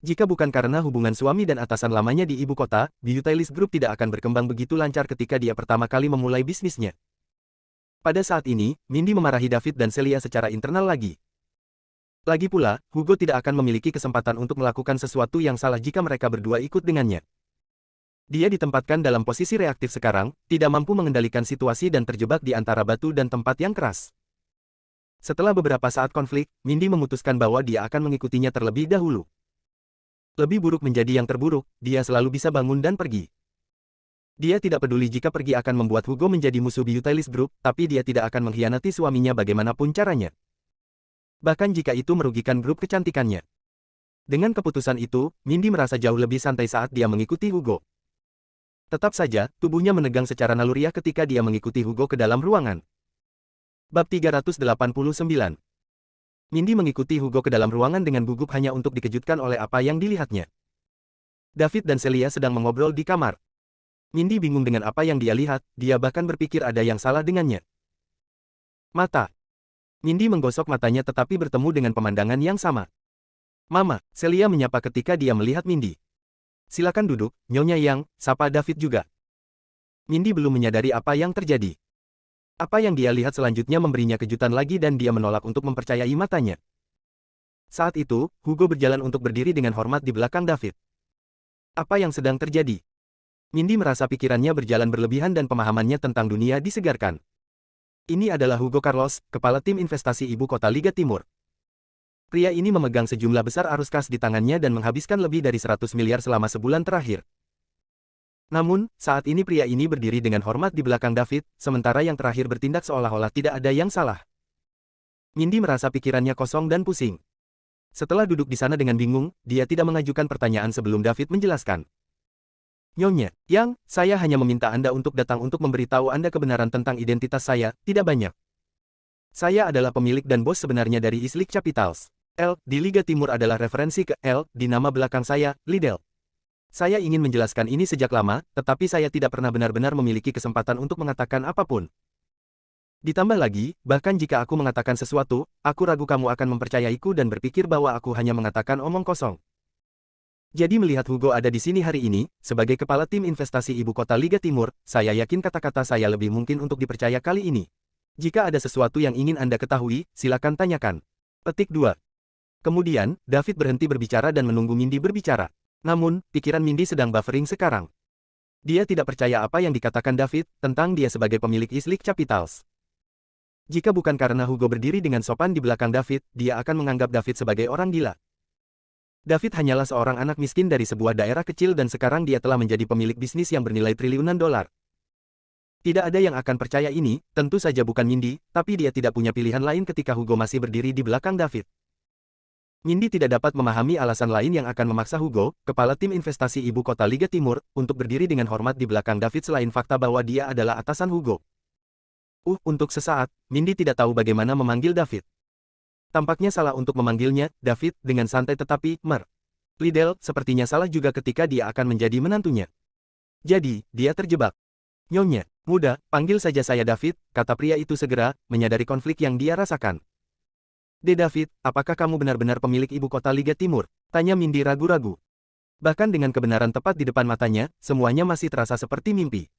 Jika bukan karena hubungan suami dan atasan lamanya di ibu kota, Beautylist Group tidak akan berkembang begitu lancar ketika dia pertama kali memulai bisnisnya. Pada saat ini, Mindy memarahi David dan Celia secara internal lagi. Lagi pula, Hugo tidak akan memiliki kesempatan untuk melakukan sesuatu yang salah jika mereka berdua ikut dengannya. Dia ditempatkan dalam posisi reaktif sekarang, tidak mampu mengendalikan situasi dan terjebak di antara batu dan tempat yang keras. Setelah beberapa saat konflik, Mindy memutuskan bahwa dia akan mengikutinya terlebih dahulu. Lebih buruk menjadi yang terburuk, dia selalu bisa bangun dan pergi. Dia tidak peduli jika pergi akan membuat Hugo menjadi musuh Beautylist Group, tapi dia tidak akan mengkhianati suaminya bagaimanapun caranya. Bahkan jika itu merugikan grup kecantikannya. Dengan keputusan itu, Mindy merasa jauh lebih santai saat dia mengikuti Hugo. Tetap saja, tubuhnya menegang secara naluriah ketika dia mengikuti Hugo ke dalam ruangan. Bab 389. Mindy mengikuti Hugo ke dalam ruangan dengan gugup hanya untuk dikejutkan oleh apa yang dilihatnya. David dan Celia sedang mengobrol di kamar. Mindy bingung dengan apa yang dia lihat, dia bahkan berpikir ada yang salah dengannya. Mata. Mindy menggosok matanya tetapi bertemu dengan pemandangan yang sama. Mama, Celia menyapa ketika dia melihat Mindy. Silakan duduk, Nyonya Yang, sapa David juga. Mindy belum menyadari apa yang terjadi. Apa yang dia lihat selanjutnya memberinya kejutan lagi dan dia menolak untuk mempercayai matanya. Saat itu, Hugo berjalan untuk berdiri dengan hormat di belakang David. Apa yang sedang terjadi? Mindy merasa pikirannya berjalan berlebihan dan pemahamannya tentang dunia disegarkan. Ini adalah Hugo Carlos, kepala tim investasi ibu kota Liga Timur. Pria ini memegang sejumlah besar arus kas di tangannya dan menghabiskan lebih dari 100 miliar selama sebulan terakhir. Namun, saat ini pria ini berdiri dengan hormat di belakang David, sementara yang terakhir bertindak seolah-olah tidak ada yang salah. Mindy merasa pikirannya kosong dan pusing. Setelah duduk di sana dengan bingung, dia tidak mengajukan pertanyaan sebelum David menjelaskan. Nyonya Yang, saya hanya meminta Anda untuk datang untuk memberitahu Anda kebenaran tentang identitas saya, tidak banyak. Saya adalah pemilik dan bos sebenarnya dari Islik Capitals. L di Liga Timur adalah referensi ke L di nama belakang saya, Lidl. Saya ingin menjelaskan ini sejak lama, tetapi saya tidak pernah benar-benar memiliki kesempatan untuk mengatakan apapun. Ditambah lagi, bahkan jika aku mengatakan sesuatu, aku ragu kamu akan mempercayaiku dan berpikir bahwa aku hanya mengatakan omong kosong. Jadi melihat Hugo ada di sini hari ini, sebagai kepala tim investasi ibu kota Liga Timur, saya yakin kata-kata saya lebih mungkin untuk dipercaya kali ini. Jika ada sesuatu yang ingin Anda ketahui, silakan tanyakan. Petik 2. Kemudian, David berhenti berbicara dan menunggu Mindy berbicara. Namun, pikiran Mindy sedang buffering sekarang. Dia tidak percaya apa yang dikatakan David tentang dia sebagai pemilik Islik Capitals. Jika bukan karena Hugo berdiri dengan sopan di belakang David, dia akan menganggap David sebagai orang gila. David hanyalah seorang anak miskin dari sebuah daerah kecil dan sekarang dia telah menjadi pemilik bisnis yang bernilai triliunan dolar. Tidak ada yang akan percaya ini, tentu saja bukan Mindy, tapi dia tidak punya pilihan lain ketika Hugo masih berdiri di belakang David. Mindy tidak dapat memahami alasan lain yang akan memaksa Hugo, kepala tim investasi ibu kota Liga Timur, untuk berdiri dengan hormat di belakang David selain fakta bahwa dia adalah atasan Hugo. Untuk sesaat, Mindy tidak tahu bagaimana memanggil David. Tampaknya salah untuk memanggilnya, David, dengan santai tetapi, Lidl, sepertinya salah juga ketika dia akan menjadi menantunya. Jadi, dia terjebak. Nyonya, muda, panggil saja saya David, kata pria itu segera, menyadari konflik yang dia rasakan. David, apakah kamu benar-benar pemilik ibu kota Liga Timur? Tanya Mindy ragu-ragu. Bahkan dengan kebenaran tepat di depan matanya, semuanya masih terasa seperti mimpi.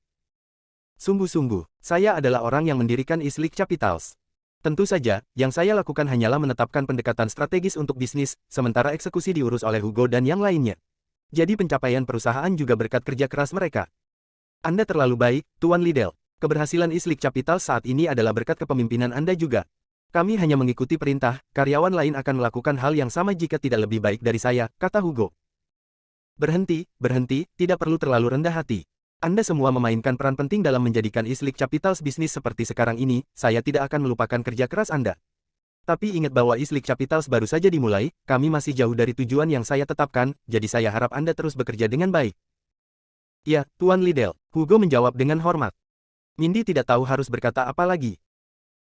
Sungguh-sungguh, saya adalah orang yang mendirikan Islik Capitals. Tentu saja, yang saya lakukan hanyalah menetapkan pendekatan strategis untuk bisnis, sementara eksekusi diurus oleh Hugo dan yang lainnya. Jadi pencapaian perusahaan juga berkat kerja keras mereka. Anda terlalu baik, Tuan Liddell. Keberhasilan Islik Capital saat ini adalah berkat kepemimpinan Anda juga. Kami hanya mengikuti perintah, karyawan lain akan melakukan hal yang sama jika tidak lebih baik dari saya, kata Hugo. Berhenti, tidak perlu terlalu rendah hati. Anda semua memainkan peran penting dalam menjadikan Islik Capitals bisnis seperti sekarang ini, saya tidak akan melupakan kerja keras Anda. Tapi ingat bahwa Islik Capitals baru saja dimulai, kami masih jauh dari tujuan yang saya tetapkan, jadi saya harap Anda terus bekerja dengan baik. Ya, Tuan Liddell, Hugo menjawab dengan hormat. Mindy tidak tahu harus berkata apa lagi.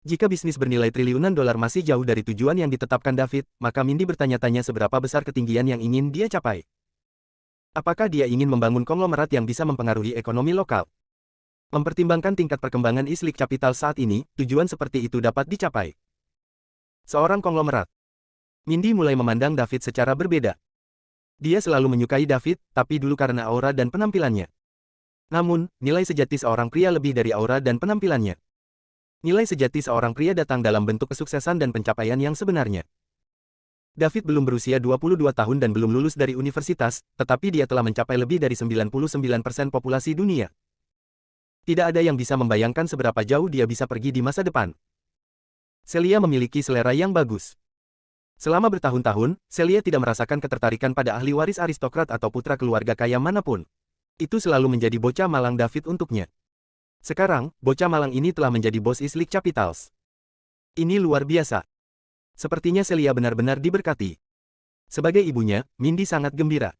Jika bisnis bernilai triliunan dolar masih jauh dari tujuan yang ditetapkan David, maka Mindy bertanya-tanya seberapa besar ketinggian yang ingin dia capai. Apakah dia ingin membangun konglomerat yang bisa mempengaruhi ekonomi lokal? Mempertimbangkan tingkat perkembangan Islik Capital saat ini, tujuan seperti itu dapat dicapai. Seorang konglomerat. Mindy mulai memandang David secara berbeda. Dia selalu menyukai David, tapi dulu karena aura dan penampilannya. Namun, nilai sejati seorang pria lebih dari aura dan penampilannya. Nilai sejati seorang pria datang dalam bentuk kesuksesan dan pencapaian yang sebenarnya. David belum berusia 22 tahun dan belum lulus dari universitas, tetapi dia telah mencapai lebih dari 99% populasi dunia. Tidak ada yang bisa membayangkan seberapa jauh dia bisa pergi di masa depan. Celia memiliki selera yang bagus. Selama bertahun-tahun, Celia tidak merasakan ketertarikan pada ahli waris aristokrat atau putra keluarga kaya manapun. Itu selalu menjadi bocah malang David untuknya. Sekarang, bocah malang ini telah menjadi bos Islik Capitals. Ini luar biasa. Sepertinya Celia benar-benar diberkati. Sebagai ibunya, Mindy sangat gembira.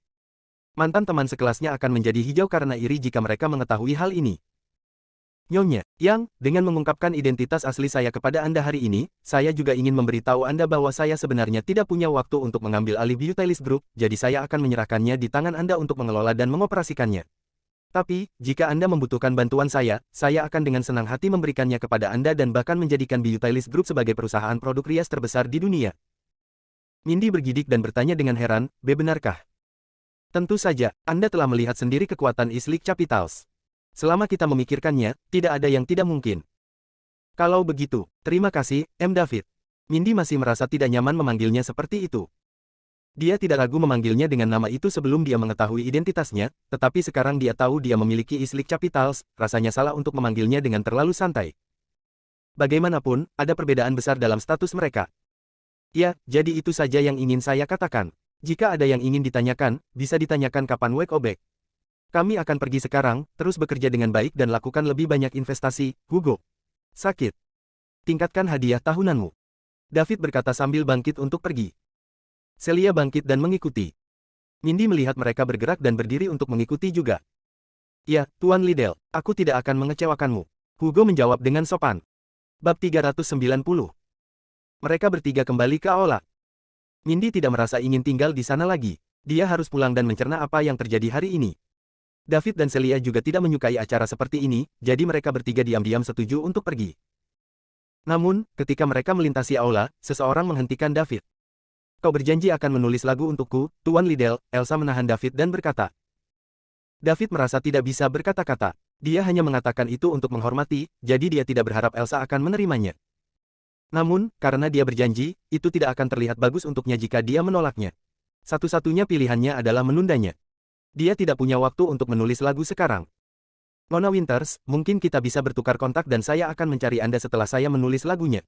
Mantan teman sekelasnya akan menjadi hijau karena iri jika mereka mengetahui hal ini. Nyonya, Yang, dengan mengungkapkan identitas asli saya kepada Anda hari ini, saya juga ingin memberitahu Anda bahwa saya sebenarnya tidak punya waktu untuk mengambil alih Beautylist Group, jadi saya akan menyerahkannya di tangan Anda untuk mengelola dan mengoperasikannya. Tapi, jika Anda membutuhkan bantuan saya akan dengan senang hati memberikannya kepada Anda dan bahkan menjadikan Beautylist Group sebagai perusahaan produk rias terbesar di dunia. Mindy bergidik dan bertanya dengan heran, benarkah? Tentu saja, Anda telah melihat sendiri kekuatan Islik Capitals. Selama kita memikirkannya, tidak ada yang tidak mungkin. Kalau begitu, terima kasih, M. David. Mindy masih merasa tidak nyaman memanggilnya seperti itu. Dia tidak ragu memanggilnya dengan nama itu sebelum dia mengetahui identitasnya, tetapi sekarang dia tahu dia memiliki Islik Capitals, rasanya salah untuk memanggilnya dengan terlalu santai. Bagaimanapun, ada perbedaan besar dalam status mereka. Ya, jadi itu saja yang ingin saya katakan. Jika ada yang ingin ditanyakan, bisa ditanyakan kapan Wake Obek. Kami akan pergi sekarang, terus bekerja dengan baik dan lakukan lebih banyak investasi, Hugo. Sakit. Tingkatkan hadiah tahunanmu. David berkata sambil bangkit untuk pergi. Celia bangkit dan mengikuti. Mindy melihat mereka bergerak dan berdiri untuk mengikuti juga. Ya, Tuan Liddell, aku tidak akan mengecewakanmu. Hugo menjawab dengan sopan. Bab 390. Mereka bertiga kembali ke aula. Mindy tidak merasa ingin tinggal di sana lagi. Dia harus pulang dan mencerna apa yang terjadi hari ini. David dan Celia juga tidak menyukai acara seperti ini, jadi mereka bertiga diam-diam setuju untuk pergi. Namun, ketika mereka melintasi aula, seseorang menghentikan David. Kau berjanji akan menulis lagu untukku, Tuan Liddell. Elsa menahan David dan berkata. David merasa tidak bisa berkata-kata. Dia hanya mengatakan itu untuk menghormati, jadi dia tidak berharap Elsa akan menerimanya. Namun, karena dia berjanji, itu tidak akan terlihat bagus untuknya jika dia menolaknya. Satu-satunya pilihannya adalah menundanya. Dia tidak punya waktu untuk menulis lagu sekarang. Nona Winters, mungkin kita bisa bertukar kontak dan saya akan mencari Anda setelah saya menulis lagunya.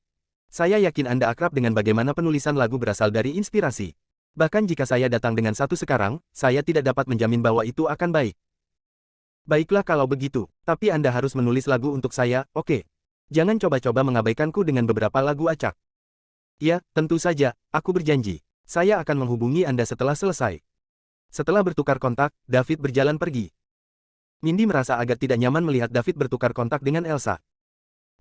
Saya yakin Anda akrab dengan bagaimana penulisan lagu berasal dari inspirasi. Bahkan jika saya datang dengan satu sekarang, saya tidak dapat menjamin bahwa itu akan baik. Baiklah kalau begitu, tapi Anda harus menulis lagu untuk saya, oke? Jangan coba-coba mengabaikanku dengan beberapa lagu acak. Ya, tentu saja, aku berjanji. Saya akan menghubungi Anda setelah selesai. Setelah bertukar kontak, David berjalan pergi. Mindy merasa agak tidak nyaman melihat David bertukar kontak dengan Elsa.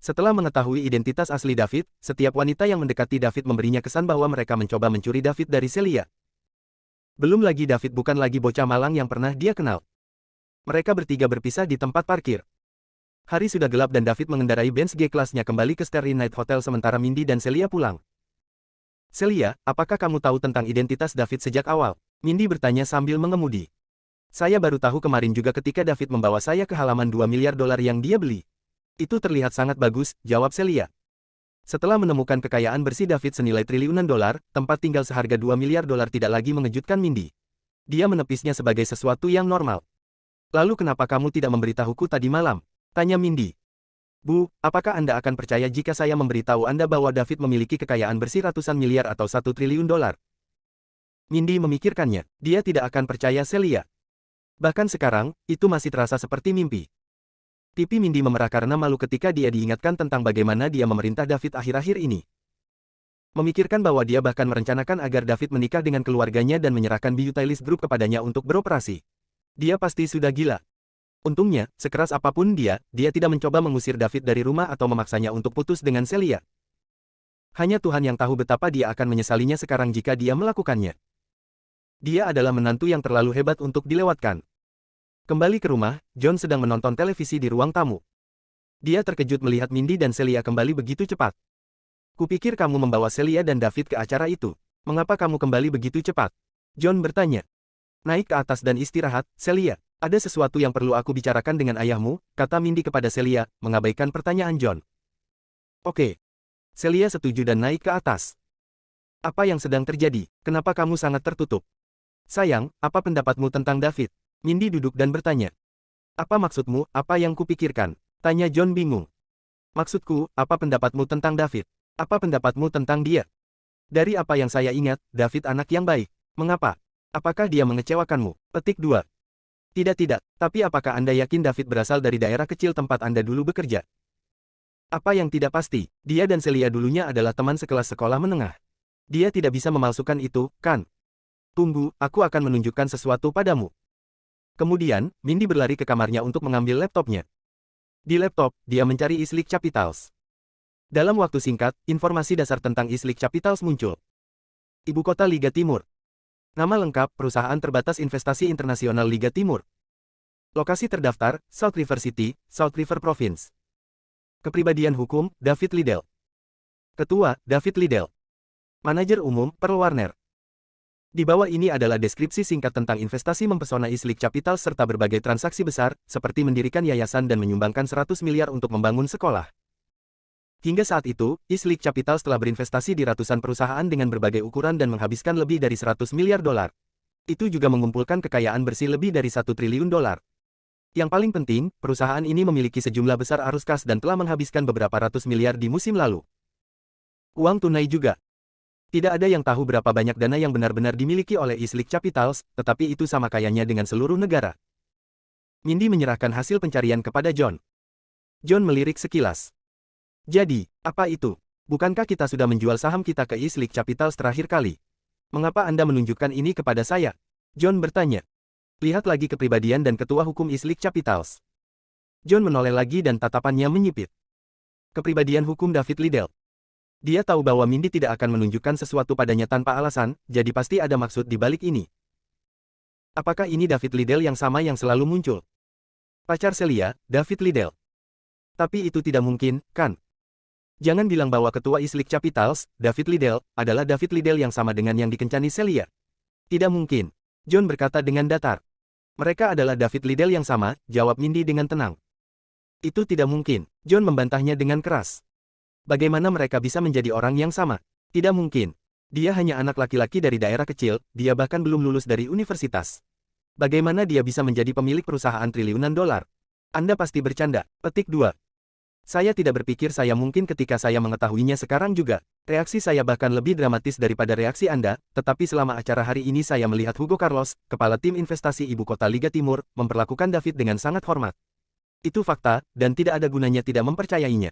Setelah mengetahui identitas asli David, setiap wanita yang mendekati David memberinya kesan bahwa mereka mencoba mencuri David dari Celia. Belum lagi David bukan lagi bocah malang yang pernah dia kenal. Mereka bertiga berpisah di tempat parkir. Hari sudah gelap dan David mengendarai Benz G-Class-nya kembali ke Starry Night Hotel sementara Mindy dan Celia pulang. Celia, apakah kamu tahu tentang identitas David sejak awal? Mindy bertanya sambil mengemudi. Saya baru tahu kemarin juga ketika David membawa saya ke halaman 2 miliar dolar yang dia beli. Itu terlihat sangat bagus, jawab Celia. Setelah menemukan kekayaan bersih David senilai triliunan dolar, tempat tinggal seharga 2 miliar dolar tidak lagi mengejutkan Mindy. Dia menepisnya sebagai sesuatu yang normal. Lalu kenapa kamu tidak memberitahuku tadi malam? Tanya Mindy. Bu, apakah Anda akan percaya jika saya memberitahu Anda bahwa David memiliki kekayaan bersih ratusan miliar atau 1 triliun dolar? Mindy memikirkannya. Dia tidak akan percaya Celia. Bahkan sekarang, itu masih terasa seperti mimpi. Pipi Mindy memerah karena malu ketika dia diingatkan tentang bagaimana dia memerintah David akhir-akhir ini. Memikirkan bahwa dia bahkan merencanakan agar David menikah dengan keluarganya dan menyerahkan Beautylist Group kepadanya untuk beroperasi. Dia pasti sudah gila. Untungnya, sekeras apapun dia tidak mencoba mengusir David dari rumah atau memaksanya untuk putus dengan Celia. Hanya Tuhan yang tahu betapa dia akan menyesalinya sekarang jika dia melakukannya. Dia adalah menantu yang terlalu hebat untuk dilewatkan. Kembali ke rumah, John sedang menonton televisi di ruang tamu. Dia terkejut melihat Mindy dan Celia kembali begitu cepat. Kupikir kamu membawa Celia dan David ke acara itu. Mengapa kamu kembali begitu cepat? John bertanya. Naik ke atas dan istirahat, Celia. Ada sesuatu yang perlu aku bicarakan dengan ayahmu, kata Mindy kepada Celia, mengabaikan pertanyaan John. Oke. Celia setuju dan naik ke atas. Apa yang sedang terjadi? Kenapa kamu sangat tertutup? Sayang, apa pendapatmu tentang David? Mindy duduk dan bertanya. Apa maksudmu, apa yang kupikirkan? Tanya John bingung. Maksudku, apa pendapatmu tentang David? Apa pendapatmu tentang dia? Dari apa yang saya ingat, David anak yang baik. Mengapa? Apakah dia mengecewakanmu? Petik 2. Tidak, tapi apakah Anda yakin David berasal dari daerah kecil tempat Anda dulu bekerja? Apa yang tidak pasti, dia dan Celia dulunya adalah teman sekelas sekolah menengah. Dia tidak bisa memalsukan itu, kan? Tunggu, aku akan menunjukkan sesuatu padamu. Kemudian, Mindy berlari ke kamarnya untuk mengambil laptopnya. Di laptop, dia mencari Islip Capitals. Dalam waktu singkat, informasi dasar tentang Islip Capitals muncul. Ibu kota Liga Timur. Nama lengkap, Perusahaan Terbatas Investasi Internasional Liga Timur. Lokasi terdaftar, South River City, South River Province. Kepribadian hukum, David Liddell. Ketua, David Liddell. Manajer umum, Pearl Warner. Di bawah ini adalah deskripsi singkat tentang investasi mempesona Islip Capital serta berbagai transaksi besar, seperti mendirikan yayasan dan menyumbangkan 100 miliar untuk membangun sekolah. Hingga saat itu, Islip Capital telah berinvestasi di ratusan perusahaan dengan berbagai ukuran dan menghabiskan lebih dari 100 miliar dolar. Itu juga mengumpulkan kekayaan bersih lebih dari 1 triliun dolar. Yang paling penting, perusahaan ini memiliki sejumlah besar arus kas dan telah menghabiskan beberapa ratus miliar di musim lalu. Uang tunai juga. Tidak ada yang tahu berapa banyak dana yang benar-benar dimiliki oleh Islip Capitals, tetapi itu sama kayanya dengan seluruh negara. Mindy menyerahkan hasil pencarian kepada John. John melirik sekilas. Jadi, apa itu? Bukankah kita sudah menjual saham kita ke Islip Capitals terakhir kali? Mengapa Anda menunjukkan ini kepada saya? John bertanya. Lihat lagi kepribadian dan ketua hukum Islip Capitals. John menoleh lagi dan tatapannya menyipit. Kepribadian hukum David Liddell. Dia tahu bahwa Mindy tidak akan menunjukkan sesuatu padanya tanpa alasan, jadi pasti ada maksud di balik ini. Apakah ini David Liddell yang sama yang selalu muncul? Pacar Celia, David Liddell. Tapi itu tidak mungkin, kan? Jangan bilang bahwa ketua Islip Capitals, David Liddell, adalah David Liddell yang sama dengan yang dikencani Celia. Tidak mungkin. John berkata dengan datar. Mereka adalah David Liddell yang sama, jawab Mindy dengan tenang. Itu tidak mungkin. John membantahnya dengan keras. Bagaimana mereka bisa menjadi orang yang sama? Tidak mungkin. Dia hanya anak laki-laki dari daerah kecil, dia bahkan belum lulus dari universitas. Bagaimana dia bisa menjadi pemilik perusahaan triliunan dolar? Anda pasti bercanda. Petik 2. Saya tidak berpikir saya mungkin ketika saya mengetahuinya sekarang juga. Reaksi saya bahkan lebih dramatis daripada reaksi Anda, tetapi selama acara hari ini saya melihat Hugo Carlos, kepala tim investasi ibu kota Liga Timur, memperlakukan David dengan sangat hormat. Itu fakta, dan tidak ada gunanya tidak mempercayainya.